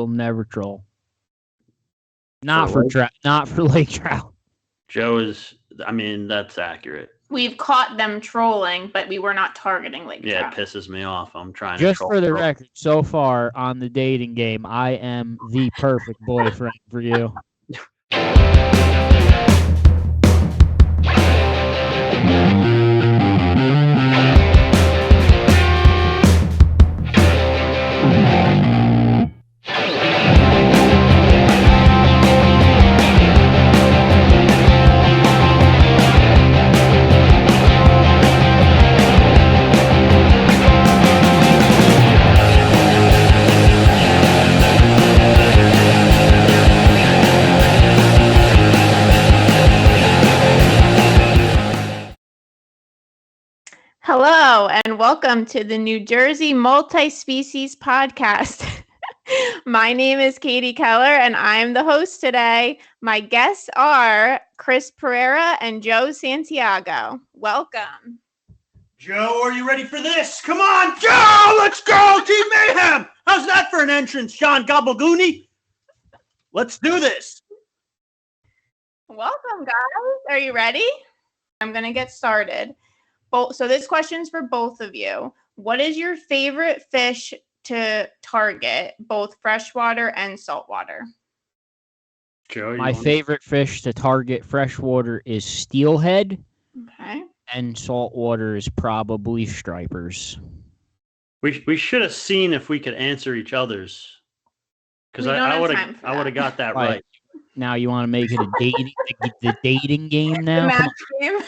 will never troll. Not for lake trout. Joe is, I mean, that's accurate. We've caught them trolling, but we were not targeting lake trout. Yeah, it pisses me off. I'm trying Just to troll. for the record, so far on the dating game, I am the perfect boyfriend for you. Hello, and welcome to the New Jersey Multi-Species Podcast. My name is Katie Keller, and I'm the host today. My guests are Chris Pereira and Joe Santiago. Welcome. Joe, are you ready for this? Come on, Joe! Let's go! Team Mayhem! How's that for an entrance, Sean Gabalgooni? Let's do this. Welcome, guys. Are you ready? I'm going to get started. So this question's for both of you. What is your favorite fish to target, both freshwater and saltwater? Joe, My favorite fish to target freshwater is steelhead. Okay. And saltwater is probably stripers. We should have seen if we could answer each other's. Because I would have got that right. Now you want to make it a dating the dating game now? The match game.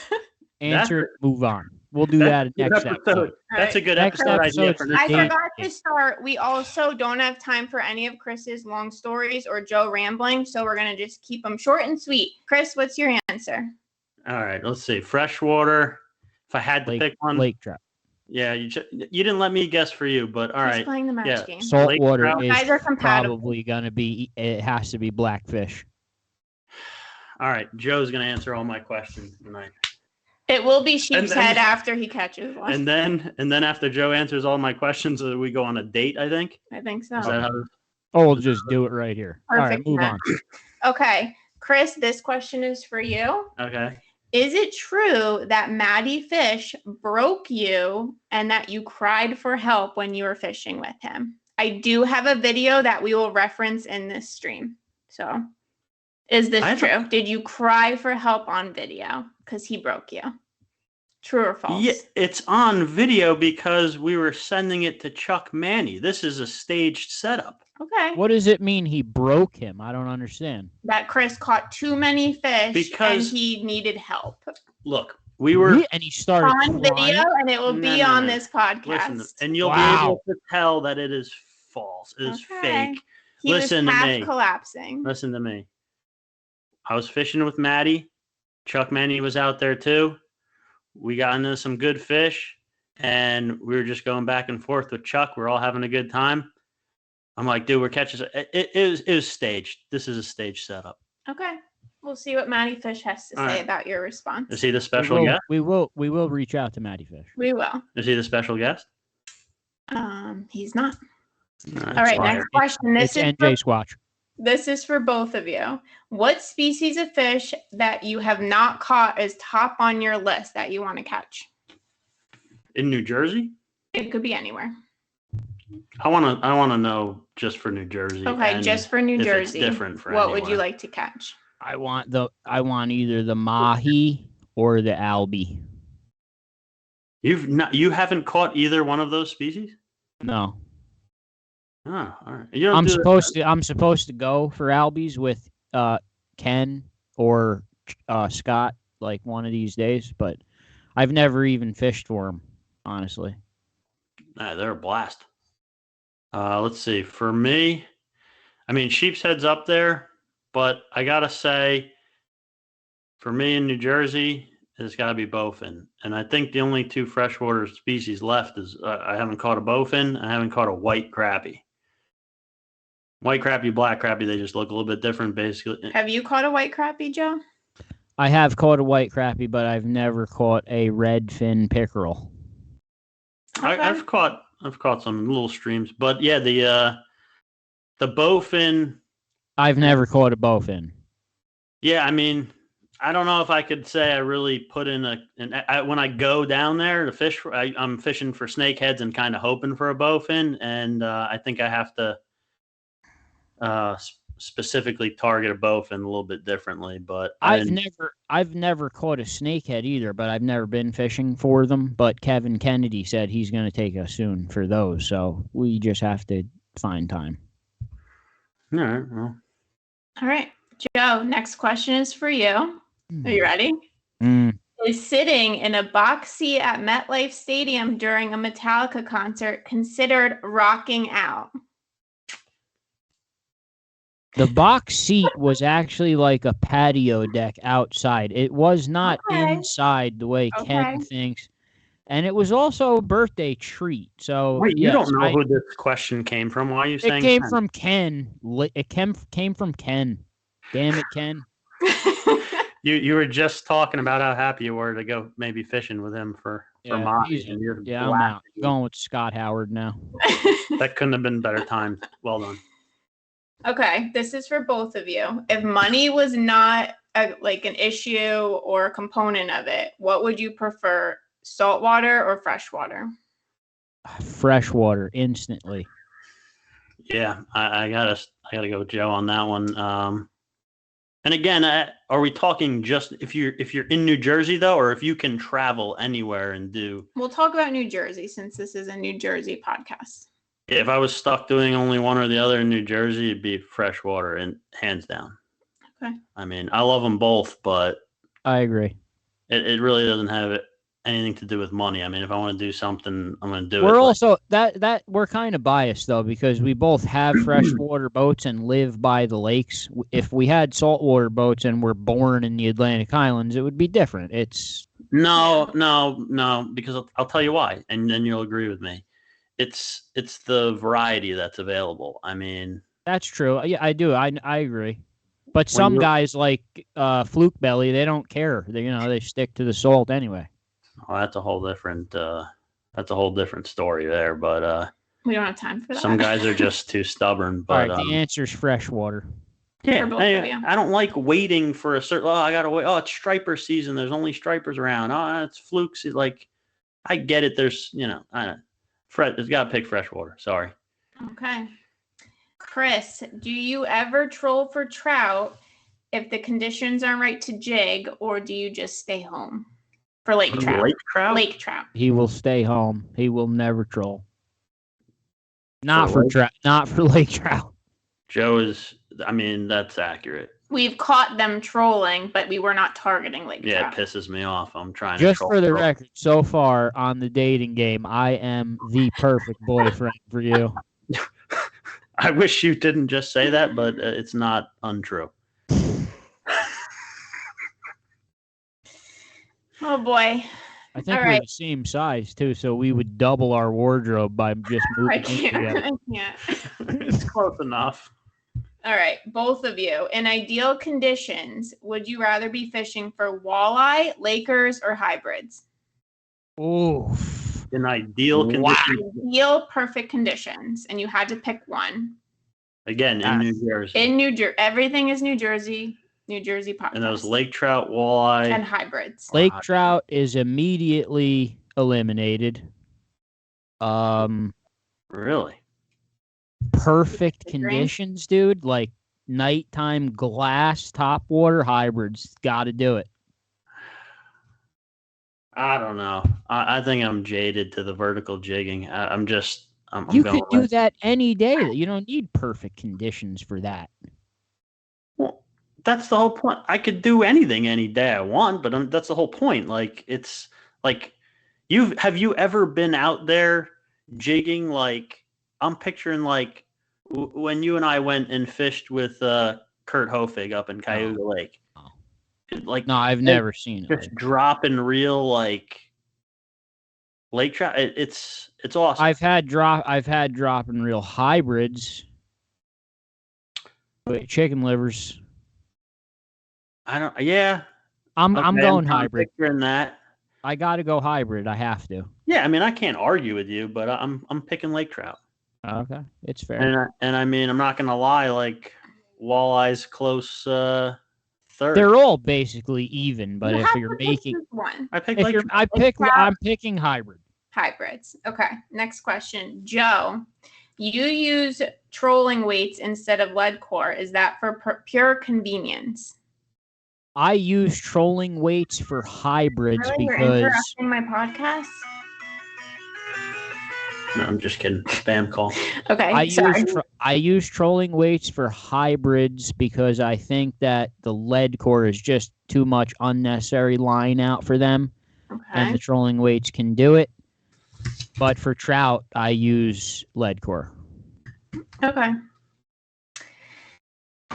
Answer it, move on. We'll do that next episode. That's a good episode idea for this I game. forgot to start. We also don't have time for any of Chris's long stories or Joe rambling, so we're going to just keep them short and sweet. Chris, what's your answer? All right, let's see. Freshwater. If I had to pick one. Lake trout. Yeah, you didn't let me guess for you, but all right. He's playing the match game. Saltwater is guys are probably going to be, it has to be blackfish. All right, Joe's going to answer all my questions tonight. It will be sheep's head after he catches one. And then after Joe answers all my questions, we go on a date, I think. I think so. Is that how we'll just do it right here. Perfect. All right, move on. Okay. Chris, this question is for you. Okay. Is it true that Matty Fish broke you and that you cried for help when you were fishing with him? I do have a video that we will reference in this stream. So, is this true? Did you cry for help on video because he broke you? True or false? Yeah, it's on video because we were sending it to Chuck Manny. This is a staged setup. Okay. What does it mean he broke him? I don't understand. That Chris caught too many fish and he needed help. Look, we were... And he started on video, and it will be on this podcast. Listen, and you'll be able to tell that it is false. It is fake. He was half collapsing. Listen to me. I was fishing with Matty. Chuck Manny was out there too. We got into some good fish, and we were just going back and forth with Chuck. We're all having a good time. I'm like, dude, we're catching. It was staged. This is a stage setup. Okay, we'll see what Matty Fish has to say about your response. Is he the special guest? We will reach out to Matty Fish. We will. Is he the special guest? He's not. All right, next question. This is NJ Squatch. This is for both of you. What species of fish that you have not caught is top on your list that you want to catch? In New Jersey? It could be anywhere. I want to know just for New Jersey. Okay, just for New Jersey. It's different for what would you like to catch? I want either the mahi or the albie. You haven't caught either one of those species? No. Oh, all right. I'm supposed to go for albies with Ken or Scott like one of these days, but I've never even fished for them, honestly. Nah, they're a blast. Let's see. For me, I mean, sheep's head's up there, but I gotta say, for me in New Jersey, it's got to be bowfin. And I think the only two freshwater species left is I haven't caught a bowfin. I haven't caught a white crappie. White crappie, black crappie, they just look a little bit different, basically. Have you caught a white crappie, Joe? I have caught a white crappie, but I've never caught a red fin pickerel. Okay. I've caught some little streams, but yeah, the the bowfin. I've never caught a bowfin. Yeah, I mean, I don't know if I could say I really put in when I go down there to fish. I'm fishing for snakeheads and kind of hoping for a bowfin, and I think I have to specifically target a bowfin a little bit differently. But I've never caught a snakehead either, but I've never been fishing for them. But Kevin Kennedy said he's going to take us soon for those, so we just have to find time. All right. Well. All right, Joe. Next question is for you. Are you ready? Is sitting in a box seat at MetLife Stadium during a Metallica concert considered rocking out? The box seat was actually like a patio deck outside. It was not inside the way Ken thinks. And it was also a birthday treat. So wait, you don't know who this question came from. Why are you saying it came from Ken? It came from Ken. Damn it, Ken. You were just talking about how happy you were to go maybe fishing with him for Matty. I'm out. Going with Scott Howard now. That couldn't have been better timed. Well done. Okay, this is for both of you. If money was not an issue or a component of it, what would you prefer, saltwater or freshwater? Freshwater, instantly. Yeah, I gotta go with Joe on that one. And again, are we talking just if you're in New Jersey though, or if you can travel anywhere and do? We'll talk about New Jersey since this is a New Jersey podcast. If I was stuck doing only one or the other in New Jersey, it'd be freshwater and hands down. Okay. I mean, I love them both, but I agree. It really doesn't have anything to do with money. I mean, if I want to do something, I'm going to do it. We're also that we're kind of biased though because we both have freshwater boats and live by the lakes. If we had saltwater boats and were born in the Atlantic Islands, it would be different. It's no, because I'll tell you why, and then you'll agree with me. It's the variety that's available. I mean, that's true. Yeah, I do. I agree. But some guys like Fluke Belly, they don't care. They stick to the salt anyway. Oh, that's a whole different story there. But we don't have time for that. Some guys are just too stubborn. But all right, the answer's freshwater. Yeah, I don't like waiting for a certain. Oh, I gotta wait. Oh, it's striper season. There's only stripers around. Oh, it's flukes. Like, I get it. There's I don't. There's got to pick freshwater. Sorry. Okay. Chris, do you ever troll for trout if the conditions aren't right to jig, or do you just stay home for lake trout? Lake trout? Lake trout. He will stay home. He will never troll. Not for trout. Not for lake trout. Joe is. I mean, that's accurate. We've caught them trolling, but we were not targeting lake trout. Yeah, it pisses me off. I'm trying to troll. Just for the record, so far on the dating game, I am the perfect boyfriend for you. I wish you didn't just say that, but it's not untrue. Oh, boy. I think we're the same size, too, so we would double our wardrobe by just moving together. I can't. It's close enough. All right, both of you. In ideal conditions, would you rather be fishing for walleye, Lakers, or hybrids? Oh, in ideal conditions. Ideal perfect conditions, and you had to pick one. Again, in New Jersey. In New Jersey, everything is New Jersey. New Jersey podcast. And those lake trout, walleye, and hybrids. Lake trout is immediately eliminated. Really? Perfect conditions, dude. Like nighttime glass top water hybrids. Got to do it. I don't know. I think I'm jaded to the vertical jigging. I'm you could do that any day. You don't need perfect conditions for that. Well, that's the whole point. I could do anything any day I want, but that's the whole point. Like, it's like have you ever been out there jigging? Like, I'm picturing like when you and I went and fished with Kurt Hofig up in Cayuga Lake. Like, no, I've never seen it. Just drop and reel like lake trout. It's awesome. I've had drop and reel hybrids. Wait, chicken livers. Yeah. I'm going hybrid. Picturing that. I got to go hybrid. I have to. Yeah, I mean, I can't argue with you, but I'm picking lake trout. Okay, it's fair. And I mean, I'm not gonna lie, like walleyes close third. They're all basically even, but You if have you're to pick making, just one. I picked if like you're, I'm picking hybrid. Hybrids. Okay. Next question, Joe. You use trolling weights instead of lead core. Is that for pure convenience? I use trolling weights for hybrids Really? You're because interrupting my podcast? No, I'm just kidding. Spam call. Okay. I use trolling weights for hybrids because I think that the lead core is just too much unnecessary line out for them, and the trolling weights can do it. But for trout, I use lead core. Okay.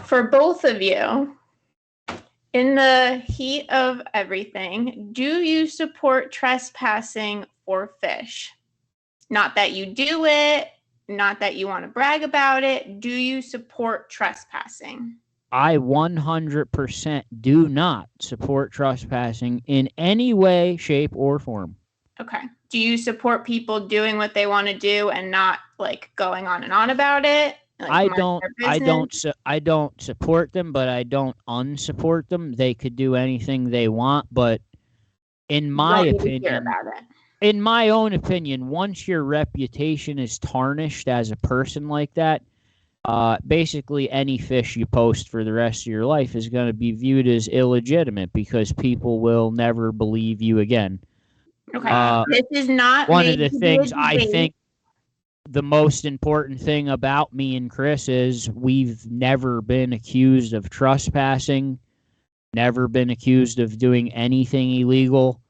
For both of you, in the heat of everything, do you support trespassing for fish? Not that you do it, not that you want to brag about it. Do you support trespassing? I 100% do not support trespassing in any way, shape, or form. Okay. Do you support people doing what they want to do and not like going on and on about it? Like, I don't support them, but I don't unsupport them. They could do anything they want, but in my opinion, in my own opinion, once your reputation is tarnished as a person like that, basically any fish you post for the rest of your life is going to be viewed as illegitimate because people will never believe you again. Okay. This is not one of the things I think the most important thing about me and Chris is we've never been accused of trespassing, never been accused of doing anything illegal.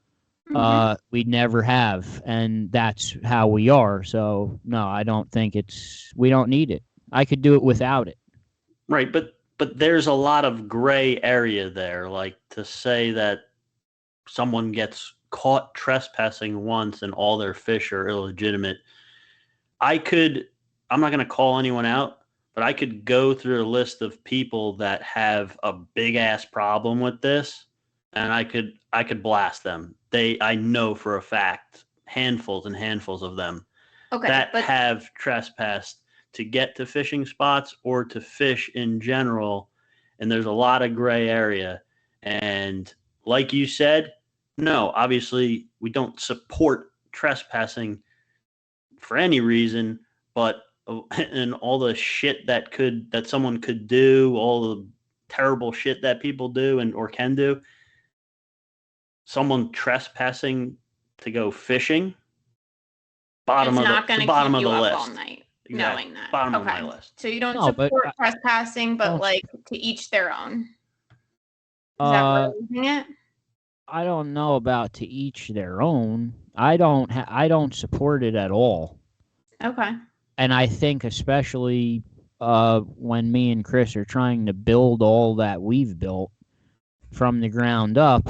We never have, and that's how we are. So no, I don't think we don't need it. I could do it without it. Right, but there's a lot of gray area there. Like to say that someone gets caught trespassing once and all their fish are illegitimate. I'm not going to call anyone out, but I could go through a list of people that have a big ass problem with this, and I could blast them. I know for a fact handfuls and handfuls of them have trespassed to get to fishing spots or to fish in general, and there's a lot of gray area. And like you said, no, obviously we don't support trespassing for any reason, but and all the shit that someone could do, all the terrible shit that people do or can do. Someone trespassing to go fishing, bottom of the list. All night, exactly. Knowing that. Bottom of my list. So you don't support trespassing, but like to each their own. Is that what you're using it? I don't know about to each their own. I don't support it at all. Okay. And I think especially when me and Chris are trying to build all that we've built from the ground up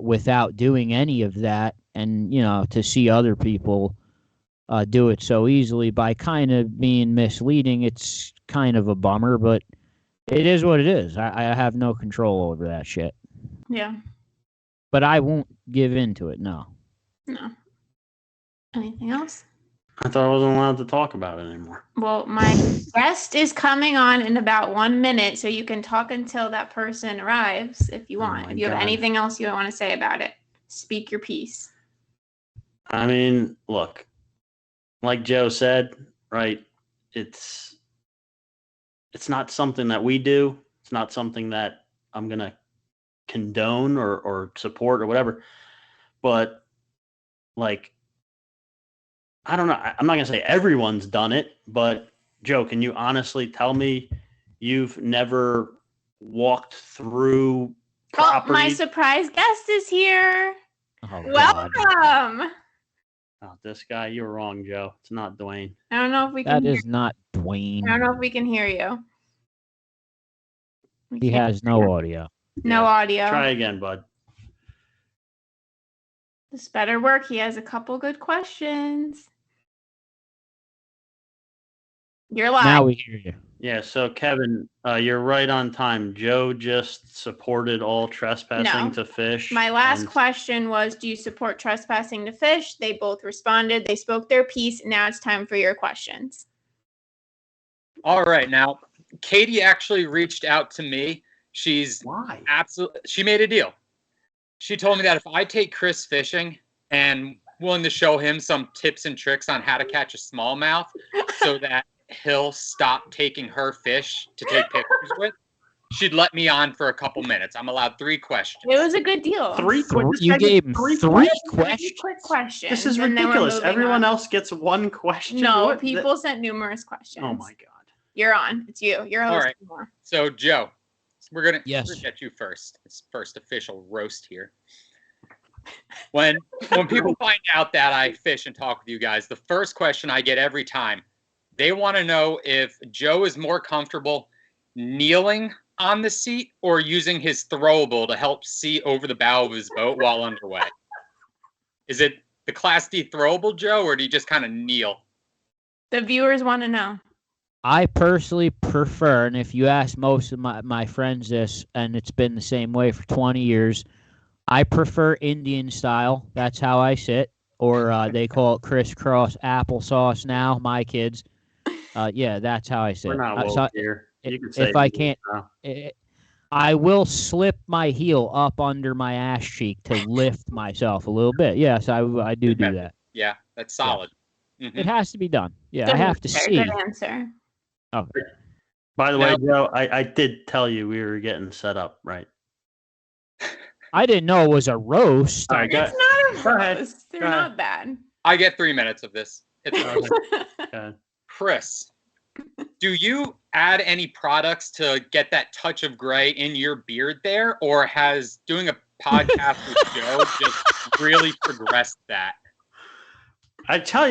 without doing any of that, and to see other people do it so easily by kind of being misleading, it's kind of a bummer, but it is what it is. I have no control over that shit. Yeah. But I won't give in to it, no. No. Anything else? I thought I wasn't allowed to talk about it anymore. Well, my guest is coming on in about 1 minute, so you can talk until that person arrives if you want. If you have anything else you want to say about it, speak your piece. I mean, look, like Joe said, right, it's not something that we do. It's not something that I'm going to condone or support or whatever. But, like, I don't know. I'm not going to say everyone's done it, but Joe, can you honestly tell me you've never walked through property? Oh, my surprise guest is here. Oh, welcome. Oh, this guy, you're wrong, Joe. It's not Dwayne. I don't know if we can. That is not Dwayne. I don't know if we can hear you. He has no audio. No audio. Try again, bud. This better work. He has a couple good questions. You're live. Now we hear you. Yeah, so Kevin, you're right on time. Joe just supported all trespassing to fish. My last question was, do you support trespassing to fish? They both responded. They spoke their piece. Now it's time for your questions. All right, now Katie actually reached out to me. She made a deal. She told me that if I take Chris fishing and willing to show him some tips and tricks on how to catch a smallmouth so that he'll stop taking her fish to take pictures with, she'd let me on for a couple minutes. I'm allowed 3 questions. It was a good deal. You gave him 3 questions? Quick questions. This is ridiculous. Everyone else gets 1 question. No, people sent numerous questions. Oh, my God. You're on. It's you. You're hosting more. So, Joe, we're gonna Yes. get you first. It's first official roast here. When people find out that I fish and talk with you guys, the first question I get every time, they want to know if Joe is more comfortable kneeling on the seat or using his throwable to help see over the bow of his boat while underway. Is it the Class D throwable, Joe, or do you just kind of kneel? The viewers want to know. I personally prefer, and if you ask most of my friends this, and it's been the same way for 20 years, I prefer Indian style. That's how I sit. Or they call it crisscross applesauce now, my kids. Yeah, that's how I sit. We're not woke here. You can say if I can't, I will slip my heel up under my ass cheek to lift myself a little bit. Yes, I do that. Yeah, that's solid. Yeah. Mm-hmm. It has to be done. Yeah, Good I have to see. Good answer. Okay. By the way, Joe, I did tell you we were getting set up, right? I didn't know it was a roast. It's not a roast. They're not bad. I get 3 minutes of this. Okay. Chris, do you add any products to get that touch of gray in your beard there, or has doing a podcast with Joe just really progressed that? I'll tell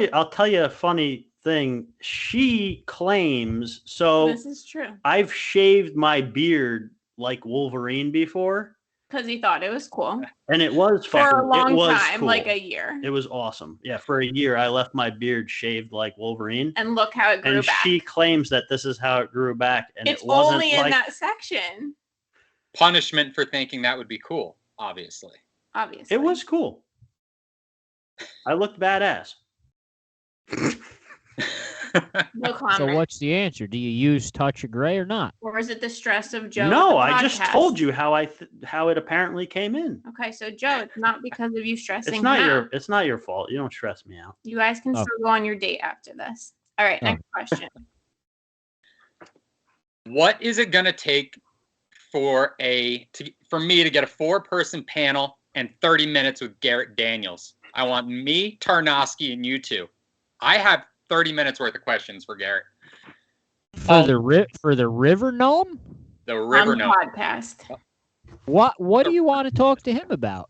you a funny thing. She claims so. This is true. I've shaved my beard like Wolverine before. Because he thought it was cool. And it was fucking, for a long it was time, cool. like a year. It was awesome. Yeah, for a year I left my beard shaved like Wolverine. And look how it grew and back. She claims that this is how it grew back, and it's it wasn't only in that section. Punishment for thinking that would be cool, obviously. It was cool. I looked badass. No comment. So what's the answer? Do you use touch of gray or not? Or is it the stress of Joe? No, I just told you how it apparently came in. Okay, so Joe, it's not because of you stressing. It's not your fault. You don't stress me out. You guys can still go on your date after this. All right, next question. What is it gonna take for me to get a 4-person panel and 30 minutes with Garrett Daniels? I want me, Tarnowski, and you two. I have 30 minutes worth of questions for Garrett. For the river gnome? The river gnome podcast. What do you want to talk to him about?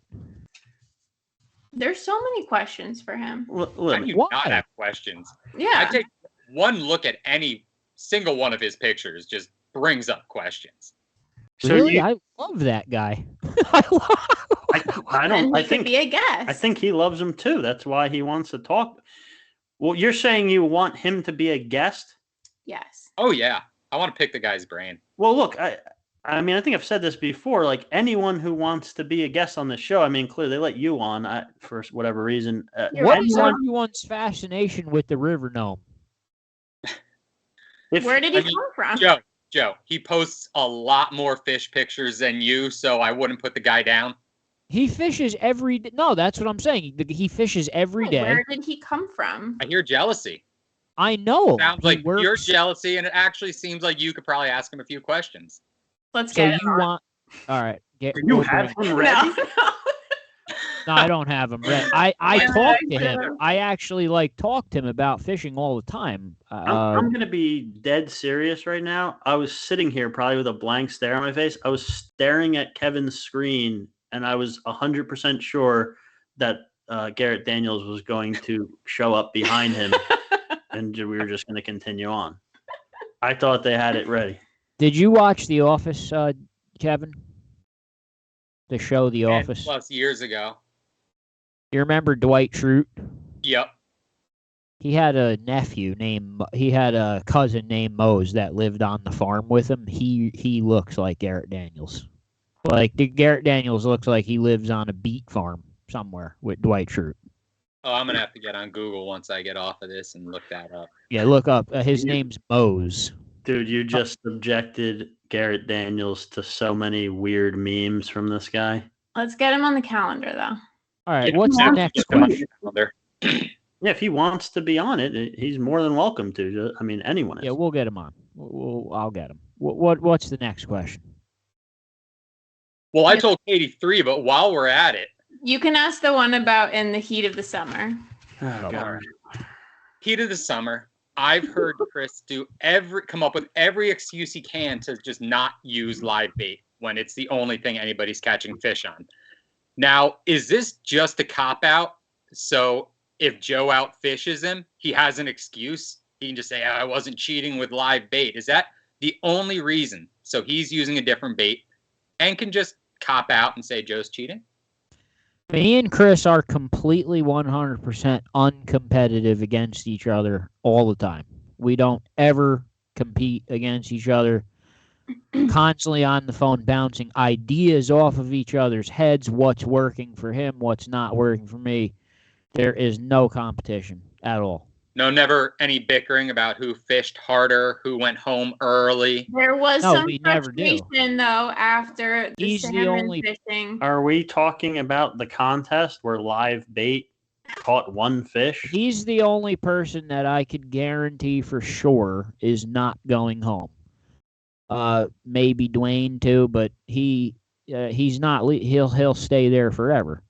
There's so many questions for him. I do not have questions. Yeah. I take one look at any single one of his pictures, just brings up questions. Really? I love that guy. I think be a guest. I think he loves him too. That's why he wants to talk. Well, you're saying you want him to be a guest? Yes. Oh yeah. I want to pick the guy's brain. Well, look, I mean, I think I've said this before. Like anyone who wants to be a guest on the show, I mean, clearly they let you on for whatever reason. What is everyone's fascination with the river gnome? Where did he come from? Joe, he posts a lot more fish pictures than you, so I wouldn't put the guy down. He fishes every day. No, that's what I'm saying. He fishes every day. Where did he come from? I hear jealousy. I know. Sounds like your jealousy, and it actually seems like you could probably ask him a few questions. Let's get it on. All right. You have him ready? No, I don't have him ready. I talked to him. I actually talked to him about fishing all the time. I'm going to be dead serious right now. I was sitting here probably with a blank stare on my face. I was staring at Kevin's screen, and I was 100% sure that Garrett Daniels was going to show up behind him, and we were just going to continue on. I thought they had it ready. Did you watch The Office, Kevin? The show The Office? Plus years ago. You remember Dwight Schrute? Yep. He had a cousin named Mose that lived on the farm with him. He looks like Garrett Daniels. Garrett Daniels looks like he lives on a beet farm somewhere with Dwight Schrute. Oh, I'm going to have to get on Google once I get off of this and look that up. Yeah, look up. His name's Mose. Dude, you just subjected Garrett Daniels to so many weird memes from this guy. Let's get him on the calendar, though. All right, what's the next question? Yeah, if he wants to be on it, he's more than welcome to. I mean, anyone is. Yeah, we'll get him on. I'll get him. What's the next question? Well, I told Katie 3, but while we're at it. You can ask the one about in the heat of the summer. Oh, God. Heat of the summer. I've heard Chris come up with every excuse he can to just not use live bait when it's the only thing anybody's catching fish on. Now, is this just a cop-out? So if Joe outfishes him, he has an excuse. He can just say, I wasn't cheating with live bait. Is that the only reason? So he's using a different bait and can just cop out and say Joe's cheating? Me and Chris are completely 100% uncompetitive against each other all the time. We don't ever compete against each other. Constantly on the phone, bouncing ideas off of each other's heads, what's working for him, what's not working for me. There is no competition at all. No, never any bickering about who fished harder, who went home early. There was some frustration, though, after the salmon fishing. Are we talking about the contest where live bait caught one fish? He's the only person that I could guarantee for sure is not going home. Maybe Dwayne too, but he's not. He'll stay there forever.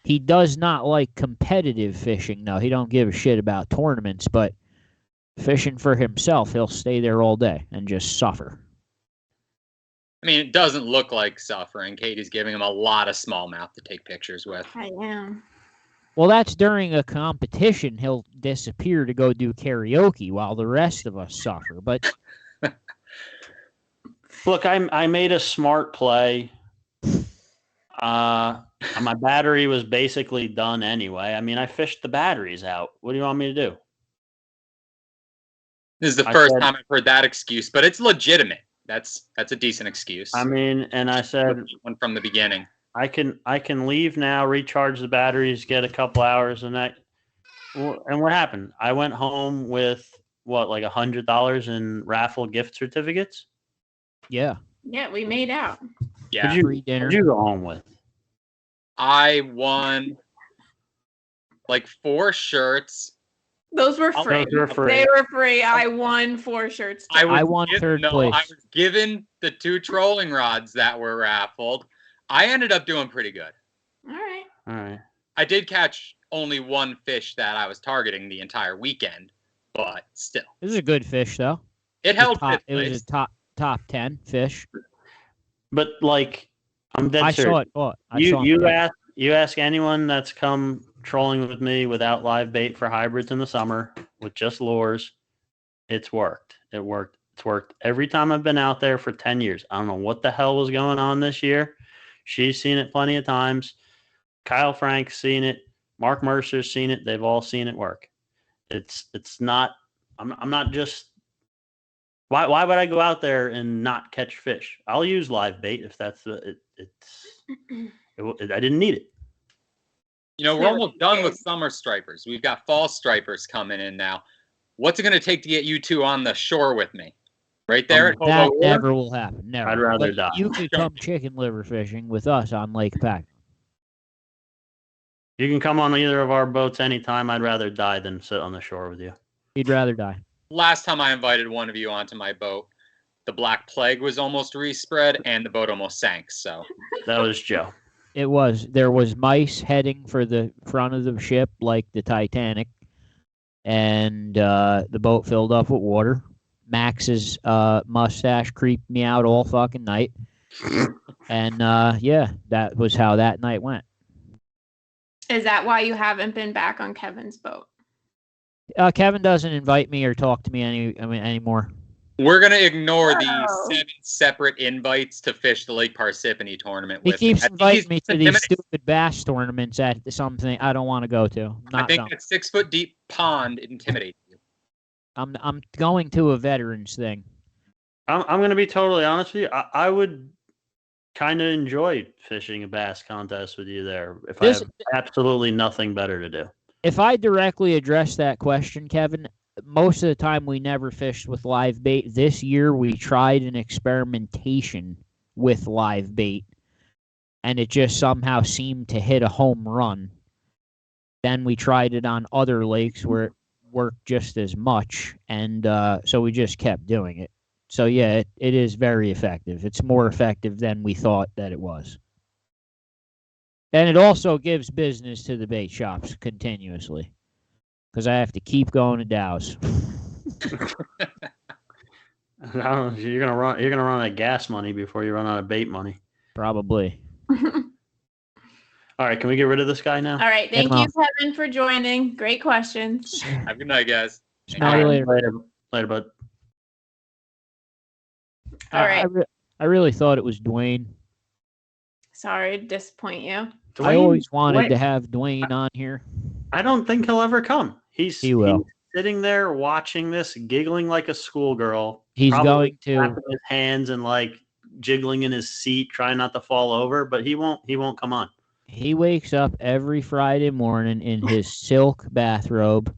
He does not like competitive fishing, though. He don't give a shit about tournaments, but fishing for himself, he'll stay there all day and just suffer. I mean, it doesn't look like suffering. Katie's giving him a lot of smallmouth to take pictures with. I am. Well, that's during a competition. He'll disappear to go do karaoke while the rest of us suffer. But look, I made a smart play. My battery was basically done anyway. I mean, I fished the batteries out. What do you want me to do? This is the first time I've heard that excuse, but it's legitimate. That's a decent excuse. I mean, and I said one from the beginning. I can leave now, recharge the batteries, get a couple hours, and what happened? I went home with like $100 in raffle gift certificates. Yeah. Yeah, we made out. Yeah. Free dinner. What'd you go home with? I won like 4 shirts. Those were free. They were free. I won 4 shirts. I won third place. I was given the 2 trolling rods that were raffled. I ended up doing pretty good. All right. I did catch only 1 fish that I was targeting the entire weekend, but still. This is a good fish, though. It held. It was a top 10 fish. But like, I'm dead serious. Saw it. You ask anyone that's come trolling with me without live bait for hybrids in the summer with just lures, it's worked. It worked. It's worked every time I've been out there for 10 years. I don't know what the hell was going on this year. She's seen it plenty of times. Kyle Frank's seen it. Mark Mercer's seen it. They've all seen it work. It's not. I'm not just. Why would I go out there and not catch fish? I'll use live bait if that's I didn't need it. You know, we're almost done with summer stripers. We've got fall stripers coming in now. What's it going to take to get you 2 on the shore with me? Right there? That never will happen. Never. I'd rather die. You could come chicken liver fishing with us on Lake Pack. You can come on either of our boats anytime. I'd rather die than sit on the shore with you. You'd rather die. Last time I invited one of you onto my boat, the Black Plague was almost respread and the boat almost sank. So that was Joe. It was. There was mice heading for the front of the ship like the Titanic, and the boat filled up with water. Max's mustache creeped me out all fucking night. And that was how that night went. Is that why you haven't been back on Kevin's boat? Kevin doesn't invite me or talk to me anymore. We're going to ignore the 7 separate invites to fish the Lake Parsippany tournament with me. He keeps inviting me to these stupid bass tournaments at something I don't want to go to. I think that 6-foot deep pond intimidates you. I'm going to a veterans thing. I'm going to be totally honest with you. I would kind of enjoy fishing a bass contest with you there if I have absolutely nothing better to do. If I directly address that question, Kevin, most of the time we never fished with live bait. This year we tried an experimentation with live bait, and it just somehow seemed to hit a home run. Then we tried it on other lakes where it worked just as much, and so we just kept doing it. So yeah, it is very effective. It's more effective than we thought that it was. And it also gives business to the bait shops continuously, because I have to keep going to Dow's. I don't know, you're gonna run out of gas money before you run out of bait money. Probably. All right, can we get rid of this guy now? All right, thank you, Kevin, for joining. Great questions. Have a good night, guys. Smell you later. Later, bud. All right. I really thought it was Dwayne. Sorry to disappoint you. Dwayne, I always wanted to have Dwayne on here. I don't think he'll ever come. He will. He's sitting there watching this, giggling like a schoolgirl. He's going to clapping his hands and like jiggling in his seat, trying not to fall over. But he won't come on. He wakes up every Friday morning in his silk bathrobe.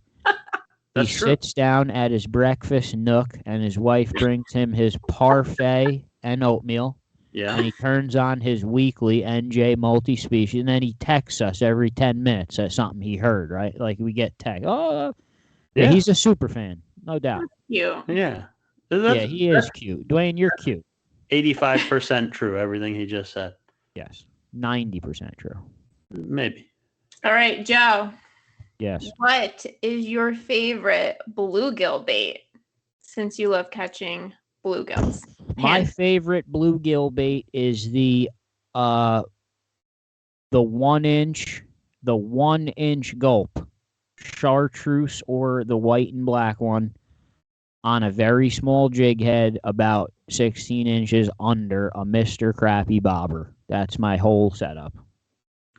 He sits down at his breakfast nook, and his wife brings him his parfait and oatmeal. Yeah. And he turns on his weekly NJ multi-species, and then he texts us every 10 minutes at something he heard, right? Like we get text. Oh, yeah, he's a super fan, no doubt. Cute. Yeah. Yeah, he is cute. Dwayne, you're cute. 85% true, everything he just said. Yes. 90% true. Maybe. All right, Joe. Yes. What is your favorite bluegill bait, since you love catching bluegills? My favorite bluegill bait is the 1 inch gulp chartreuse, or the white and black one, on a very small jig head about 16 inches under a Mr. Crappie bobber. That's my whole setup.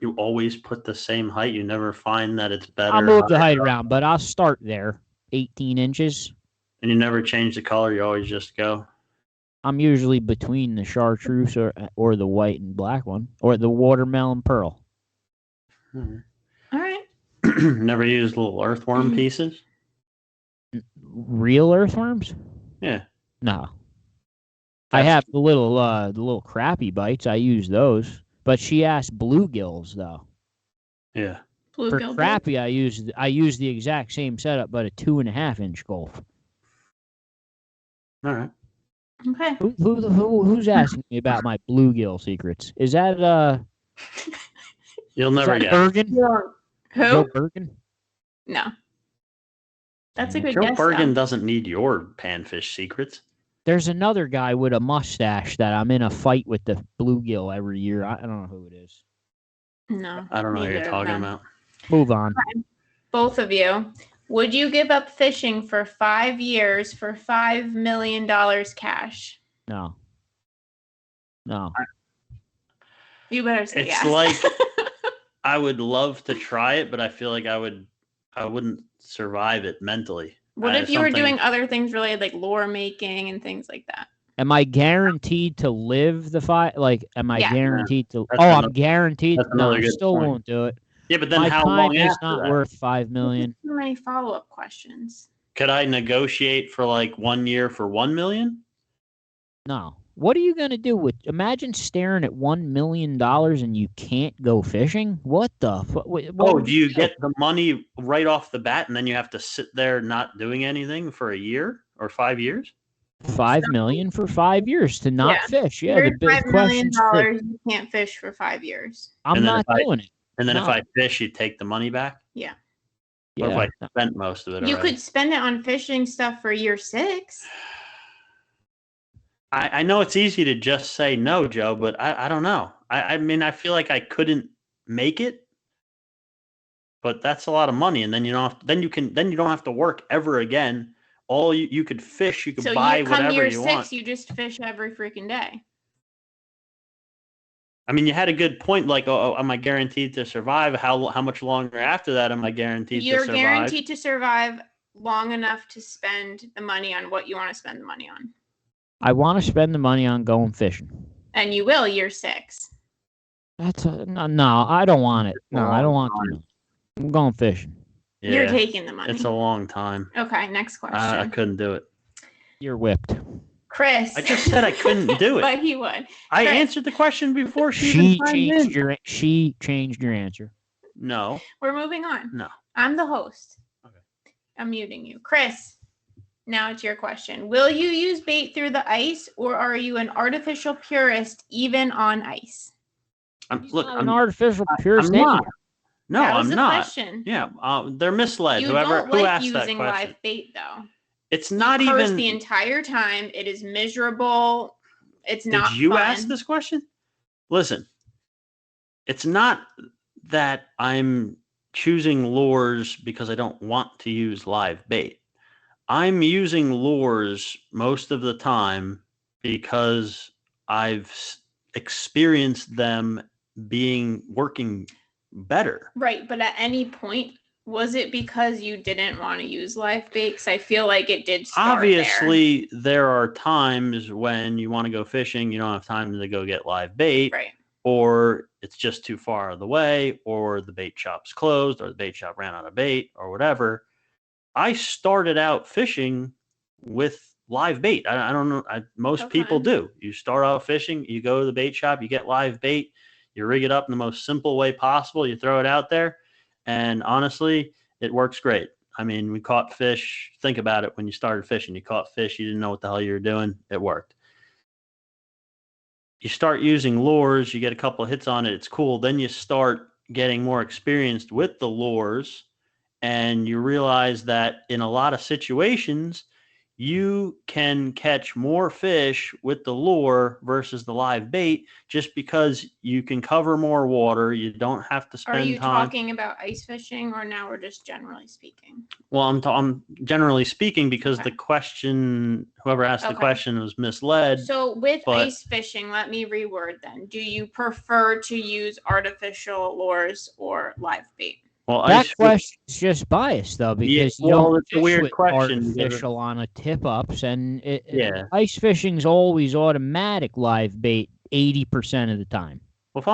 You always put the same height. You never find that it's better. I'll move the height around, but I'll start there, 18 inches. And you never change the color. You always just go. I'm usually between the chartreuse or the white and black one, or the watermelon pearl. All right. Never used little earthworm pieces? Real earthworms? Yeah. No. I have the little crappie bites. I use those. But she asked bluegills, though. Yeah. For crappie, I use the exact same setup, but a 2.5 inch gulp. All right. Okay. Who's asking me about my bluegill secrets? Is that You'll never get Bergen? Who? Joe Bergen? No. That's a good Joe guess. Bergen doesn't need your panfish secrets. There's another guy with a mustache that I'm in a fight with the bluegill every year. I don't know who it is. No. I don't know what you're talking about. Move on. Both of you. Would you give up fishing for 5 years for $5 million cash? No. No. You better say yes. It's like I would love to try it, but I feel like I wouldn't survive it mentally. What if you were doing other things related, like lure making and things like that? Am I guaranteed to live the fight? Like, am I guaranteed to? I'm guaranteed. No, I still won't do it. Yeah, but then my how time long is after not that? worth $5 million. Too many follow-up questions. Could I negotiate for like 1 year for $1 million? No. What are you gonna do with? Imagine staring at $1 million and you can't go fishing. What the? Do you get the money right off the bat, and then you have to sit there not doing anything for a year or 5 years? $5 million for 5 years to not fish. Yeah, Here's the big $5 million. question. You can't fish for 5 years. I'm not doing it. And then if I fish, you take the money back? Yeah. Or if I spent most of it You already? could spend it on fishing stuff for year 6. I know it's easy to just say no, Joe, but I don't know. I mean, I feel like I couldn't make it, but that's a lot of money, and then you don't have to work ever again. All you could fish, you could buy whatever year you 6, want. you just fish every freaking day. I mean, you had a good point. Like, am I guaranteed to survive? How much longer after that am I guaranteed to survive? You're guaranteed to survive long enough to spend the money on what you want to spend the money on. I want to spend the money on going fishing. And you will year 6. No, I don't want it. No, I don't want to. I'm going fishing. You're taking the money. It's a long time. Okay, next question. I couldn't do it. You're whipped. Chris. I just said I couldn't do it. But he would. I Chris. answered the question before she changed your answer. No. We're moving on. No. I'm the host. Okay. I'm muting you. Chris, now it's your question. Will you use bait through the ice, or are you an artificial purist even on ice? I'm an artificial purist. I'm not. No, that was I'm the not. Question. Yeah, they're misled. You who don't like asked that using question. live bait, though. It's not you curse even the entire time. It is miserable. It's not. Did you fun. ask this question? Listen, it's not that I'm choosing lures because I don't want to use live bait. I'm using lures most of the time because I've experienced them working better. Right, but at any point, was it because you didn't want to use live bait? Because I feel like it did start Obviously, there are times when you want to go fishing, you don't have time to go get live bait, right? Or it's just too far out of the way, or the bait shop's closed, or the bait shop ran out of bait, or whatever. I started out fishing with live bait. I don't know. Most people do. You start out fishing, you go to the bait shop, you get live bait, you rig it up in the most simple way possible, you throw it out there, and honestly, it works great. I mean, we caught fish. Think about it. When you started fishing, you caught fish, you didn't know what the hell you were doing. It worked. You start using lures, you get a couple of hits on it, it's cool. Then you start getting more experienced with the lures, and you realize that in a lot of situations, you can catch more fish with the lure versus the live bait just because you can cover more water. You don't have to spend time. Are you talking about ice fishing, or now we're just generally speaking? Well, I'm generally speaking because the question, whoever asked the question was misled. So with ice fishing, let me reword then. Do you prefer to use artificial lures or live bait? Well, that question's just biased though, because you don't it's a weird question. Artificial on a tip-ups, and ice fishing's always automatic live bait 80% of the time. Well, if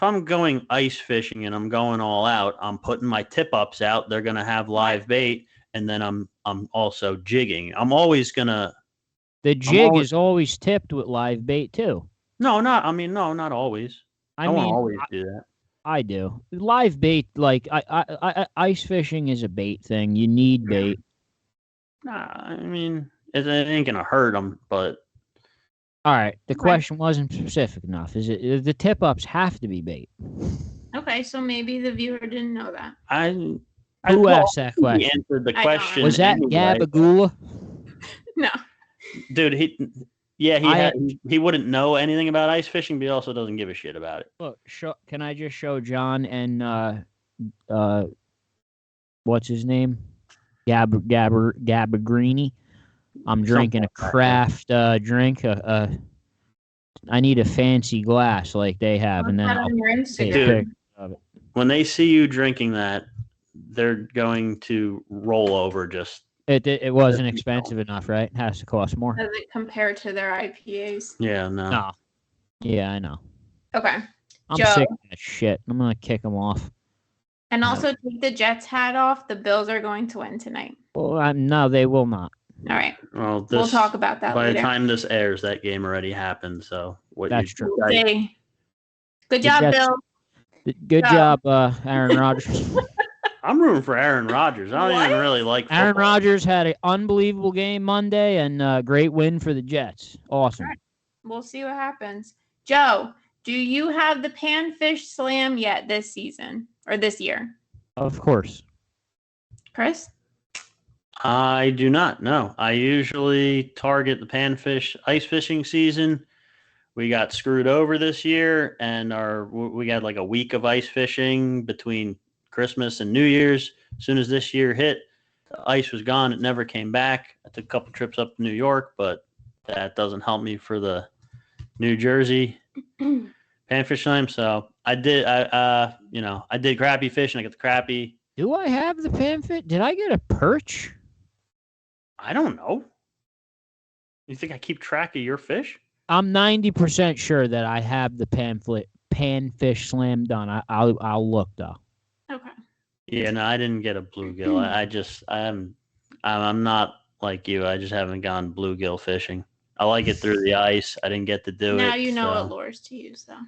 I'm going ice fishing and I'm going all out, I'm putting my tip-ups out. They're gonna have live bait, and then I'm also jigging. I'm always gonna. The jig is always tipped with live bait too. No, not always. I won't always do that. I do. Live bait, like ice fishing is a bait thing. You need bait. Nah, I mean, it ain't gonna hurt them, but. All right, the question wasn't specific enough. Is it the tip-ups have to be bait? Okay, so maybe the viewer didn't know that. Who asked that question? He answered the question. Was that Gabagula? No. Dude, he wouldn't know anything about ice fishing, but he also doesn't give a shit about it. Look, can I just show John and what's his name? Gabagrini. I'm drinking a craft drink. I need a fancy glass like they have, and then I'll take a picture of it. When they see you drinking that, they're going to roll over. Just it wasn't expensive enough, right? It has to cost more. Does it compare to their IPAs? Yeah, no. Yeah, I know. Okay. I'm sick of that shit. I'm gonna kick them off. And also take the Jets hat off. The Bills are going to win tonight. Well, no, they will not. All right. Well, we'll talk about that later. By the time this airs, that game already happened. So that's true. Okay. Good job, Bill. Good job, Aaron Rodgers. I'm rooting for Aaron Rodgers. I don't even really like football. Aaron Rodgers had an unbelievable game Monday and a great win for the Jets. Awesome. Right. We'll see what happens. Joe, do you have the Panfish Slam yet this season or this year? Of course. Chris? I do not. No, I usually target the panfish ice fishing season. We got screwed over this year, and we got like a week of ice fishing between Christmas and New Year's. As soon as this year hit, the ice was gone. It never came back. I took a couple trips up to New York, but that doesn't help me for the New Jersey panfish time. So I did. I did crappie fishing. I got the crappie. Do I have the panfish? Did I get a perch? I don't know. You think I keep track of your fish? I'm 90% sure that I have the panfish slam done. I'll look though. Okay. Yeah, no, I didn't get a bluegill. I'm not like you. I just haven't gone bluegill fishing. I like it through the ice. I didn't get to do it. Now you know so. what lures to use, though.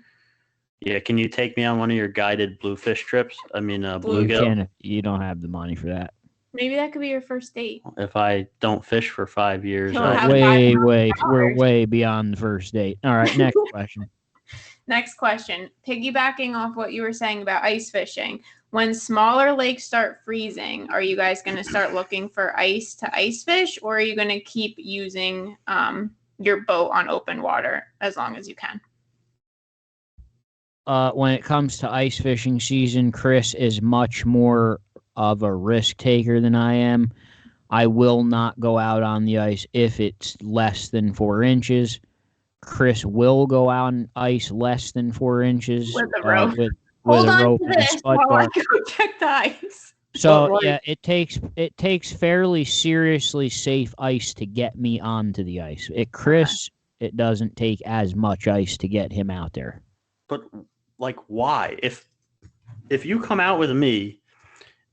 Yeah, can you take me on one of your guided bluefish trips? I mean, bluegill. You don't have the money for that. Maybe that could be your first date. If I don't fish for 5 years, we're way beyond the first date. All right, next question. Next question. Piggybacking off what you were saying about ice fishing, when smaller lakes start freezing, are you guys going to start looking for ice to ice fish, or are you going to keep using your boat on open water as long as you can? When it comes to ice fishing season, Chris is much more of a risk taker than I am. I will not go out on the ice if it's less than 4 inches. Chris will go out on ice less than 4 inches with a rope. With Hold a on rope to and a this spud while bar. I go check the ice. So yeah, it takes fairly seriously safe ice to get me onto the ice. It doesn't take as much ice to get him out there. But like, why? If you come out with me